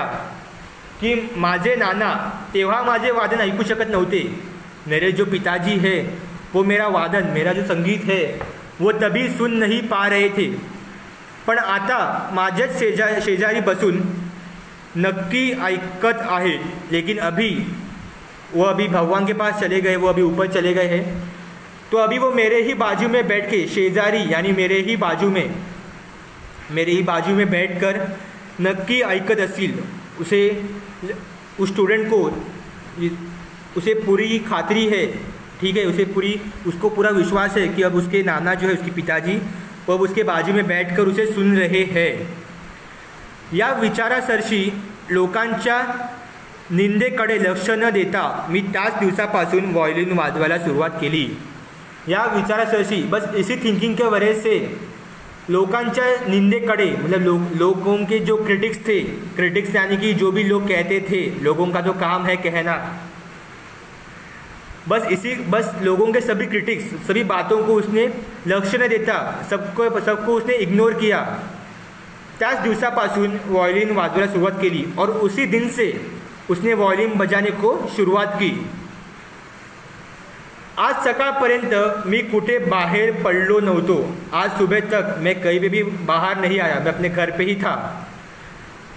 कि माझे नाना तेव्हा माझे वादन ऐकू शकत नव्हते. मेरे जो पिताजी है वो मेरा वादन, मेरा जो संगीत है वो तभी सुन नहीं पा रहे थे. पण आता माझ्याच शेजारी बसून नक्की ऐकत आहे, लेकिन अभी वो अभी भगवान के पास चले गए, वो अभी ऊपर चले गए हैं। तो अभी वो मेरे ही बाजू में बैठ के, शेजारी यानी मेरे ही बाजू में बैठकर नक्की ऐकत असतील, उस स्टूडेंट को उसे पूरी खातरी है, ठीक है, उसको पूरा विश्वास है कि अब उसके नाना जो है, उसके पिताजी, वो अब उसके बाजू में बैठकर उसे सुन रहे हैं। या विचारासरशी लोकांच्या निंदेकडे लक्ष न देता मी त्याच दिवसापासून व्हायोलिन वाजवायला सुरुवात केली। या विचारासरशी, बस इसी थिंकिंग के वजह से लोकांच्या निंदेकडे, मतलब लोगों के जो क्रिटिक्स यानी कि जो भी लोग कहते थे, लोगों का जो काम है कहना, बस लोगों के सभी क्रिटिक्स, सभी बातों को उसने लक्ष्य न देता, सबको उसने इग्नोर किया। त्याच दिवसापासून व्हायोलिन वाजवायला सुरुवात केली और उसी दिन से उसने व्हायोलिन बजाने को शुरुआत की। आज सकाळपर्यंत मी कुठे बाहेर पडलो नव्हतो। आज सुबह तक मैं कहीं भी बाहर नहीं आया, मैं अपने घर पे ही था।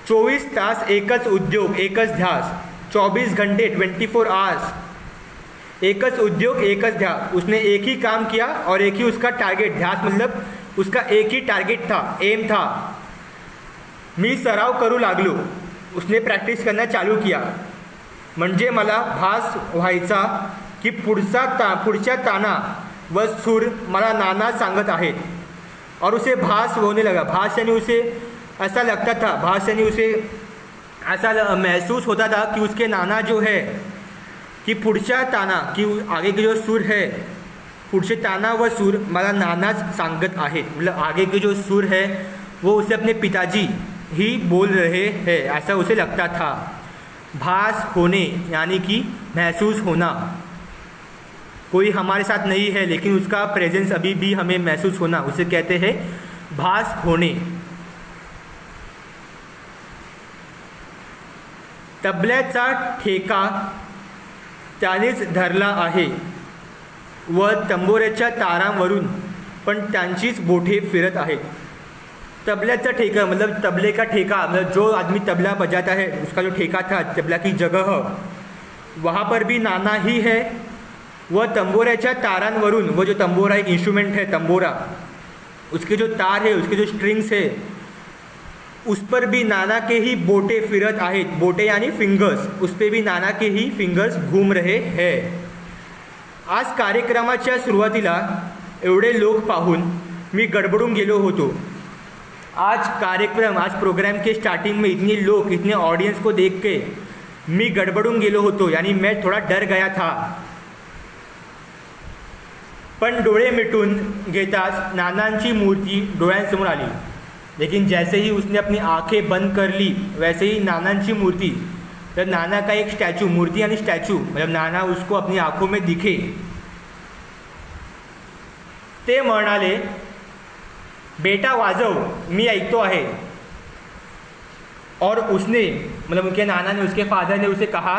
24 तास एकच उद्योग एकच ध्यास, 24 घंटे 24 आवर्स एकच उद्योग एकच ध्यास। उसने एक ही काम किया और एक ही उसका टारगेट, ध्यास मतलब उसका एक ही टारगेट था, एम था। मी सराव करू लागलो, उसने प्रॅक्टिस करना चालू किया। म्हणजे मला भास व्हायचा की पुढच्या ताना व सूर मला नाना सांगत आहेत, और उसे भास होने लगा। भास यानी उसे ऐसा लगता था, भास यानी उसे ऐसा महसूस होता था कि उसके नाना जो है, कि पुढच्या ताना, कि आगे के जो सुर है, पुढचे ताना व सूर मला नानाच सांगत आहेत, मतलब आगे के जो सुर है वो उसे अपने पिताजी ही बोल रहे हैं, ऐसा उसे लगता था। भास होने यानी कि महसूस होना, कोई हमारे साथ नहीं है लेकिन उसका प्रेजेंस अभी भी हमें महसूस होना, उसे कहते हैं भास होने। तबल्याचा ठेका त्यानेच धरला आहे व तंबोऱ्याच्या तारांवरून पण त्यांचीच बोटे फिरत आहेत। तबल्याचा ठेका मतलब तबले का ठेका, मतलब जो आदमी तबला बजाता है उसका जो ठेका था, तबला की जगह, वहाँ पर भी नाना ही है। वह तंबोऱ्याच्या तारांवरून, वो जो तंबोरा एक इंस्ट्रूमेंट है, तंबोरा, उसके जो तार है, उसके जो स्ट्रिंग्स है, उस पर भी नाना के ही बोटे फिरत आहेत। बोटे यानी फिंगर्स, उस पर भी नाना के ही फिंगर्स घूम रहे हैं। आज कार्यक्रमाच्या सुरुवातीला एवढे लोक पाहून मी गडबडून गेलो होतो। आज प्रोग्राम के स्टार्टिंग में इतने लोग, इतने ऑडियंस को देख के मी गडबडून गेलो होतो, यानी मैं थोड़ा डर गया था। पण डोळे मिटून घेताच नानांची मूर्ति डोळ्यांसमोर आली। लेकिन जैसे ही उसने अपनी आंखें बंद कर ली, वैसे ही नानांची मूर्ति, तो नाना का एक स्टैचू, मूर्ति यानी स्टैचू, मतलब नाना उसको अपनी आंखों में दिखे। ते म्हणाले, बेटा वाजव, मी ऐकतो आहे। और उसने, मतलब उनके नाना ने, उसके फादर ने उसे कहा,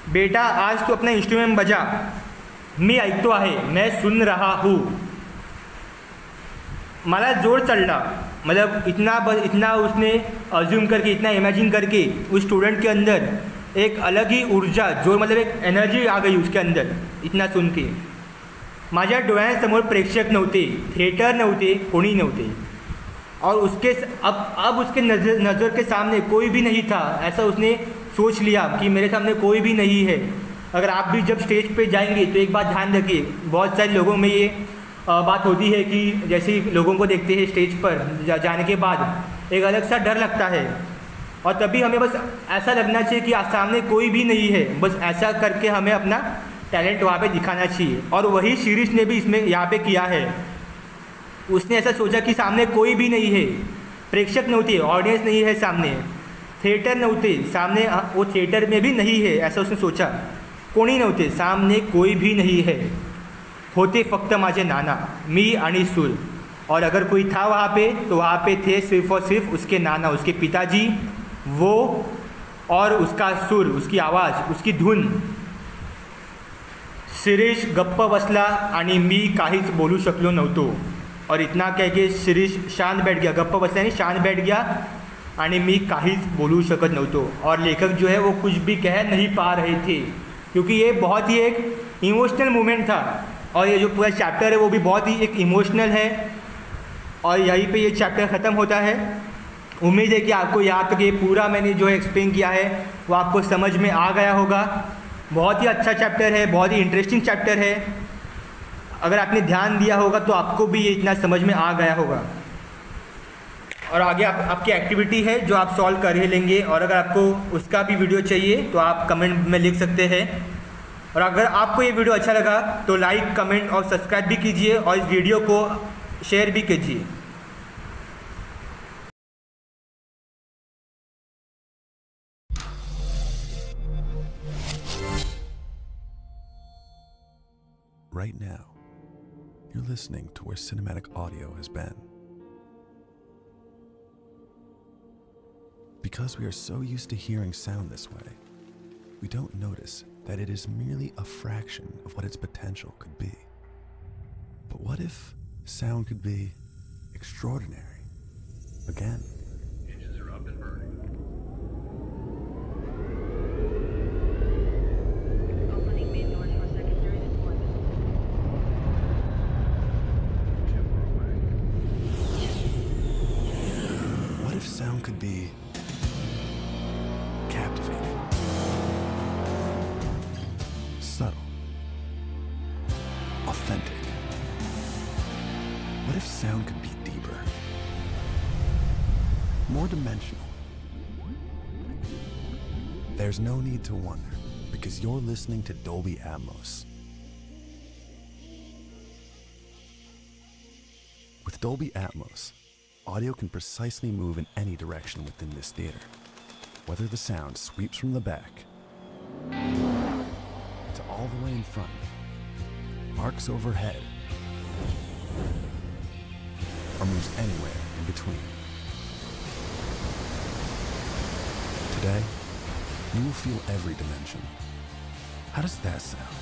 बेटा आज तू अपना इंस्ट्रूमेंट बजा, मी ऐकतो आहे, मैं सुन रहा हूँ। मला जोर चढ़ा, मतलब इतना उसने अज्यूम करके, इतना इमेजिन करके उस स्टूडेंट के अंदर एक अलग ही ऊर्जा, जो मतलब एक एनर्जी आ गई उसके अंदर, इतना सुन के। माझ्या डोळ्यांसमोर प्रेक्षक नव्हते, थिएटर नव्हते, कोणी नव्हते, और उसके अब उसके नज़र के सामने कोई भी नहीं था। ऐसा उसने सोच लिया कि मेरे सामने कोई भी नहीं है। अगर आप भी जब स्टेज पे जाएंगे तो एक बात ध्यान रखिए, बहुत सारे लोगों में ये बात होती है कि जैसे लोगों को देखते हैं स्टेज पर जाने के बाद एक अलग सा डर लगता है, और तभी हमें बस ऐसा लगना चाहिए कि सामने कोई भी नहीं है, बस ऐसा करके हमें अपना टैलेंट वहाँ पे दिखाना चाहिए। और वही शिरीष ने भी इसमें यहाँ पे किया है। उसने ऐसा सोचा कि सामने कोई भी नहीं है, प्रेक्षक नव्हते, ऑडियंस नहीं है सामने, थिएटर नव्हते सामने, वो थिएटर में भी नहीं है, ऐसा उसने सोचा। कोणी नव्हते, सामने कोई भी नहीं है, होते फक्त माझे नाना, मी आणि सूर। और अगर कोई था वहाँ पे तो वहाँ पे थे सिर्फ और सिर्फ उसके नाना, उसके पिताजी, वो और उसका सुर, उसकी आवाज़, उसकी धुन। शिरीष गप्प बसला आणि मी काहीच बोलू शकलो नव्हतो। और इतना कह के शिरीष शांत बैठ गया, गप्प बसला यानी शांत बैठ गया, आणि मी काहीच बोलू शकत नव्हतो और लेखक जो है वो कुछ भी कह नहीं पा रहे थे क्योंकि ये बहुत ही एक इमोशनल मोमेंट था और ये जो पूरा चैप्टर है वो भी बहुत ही एक इमोशनल है और यहीं पे ये चैप्टर ख़त्म होता है। उम्मीद है कि आपको यहाँ तक ये पूरा मैंने जो एक्सप्लेन किया है वो आपको समझ में आ गया होगा। बहुत ही अच्छा चैप्टर है, बहुत ही इंटरेस्टिंग चैप्टर है। अगर आपने ध्यान दिया होगा तो आपको भी ये इतना समझ में आ गया होगा। और आगे आपकी एक्टिविटी है जो आप सॉल्व कर ही लेंगे और अगर आपको उसका भी वीडियो चाहिए तो आप कमेंट में लिख सकते हैं। और अगर आपको ये वीडियो अच्छा लगा तो लाइक, कमेंट और सब्सक्राइब भी कीजिए और इस वीडियो को शेयर भी कीजिए। Right now, you're listening to where cinematic audio has been. Because we are so used to hearing sound this way, we don't notice that it is merely a fraction of what its potential could be. But what if sound could be extraordinary? Again. Engines are up and burning. Opening main doors for secondary deployment. 2 more away. What if sound could be captivating, subtle, authentic? What if sound could be deeper, more dimensional? There's no need to wonder because you're listening to Dolby Atmos. With Dolby Atmos, audio can precisely move in any direction within this theater. Whether the sound sweeps from the back to all the way in front, arcs overhead, or moves anywhere in between. Today, you will feel every dimension. How does that sound?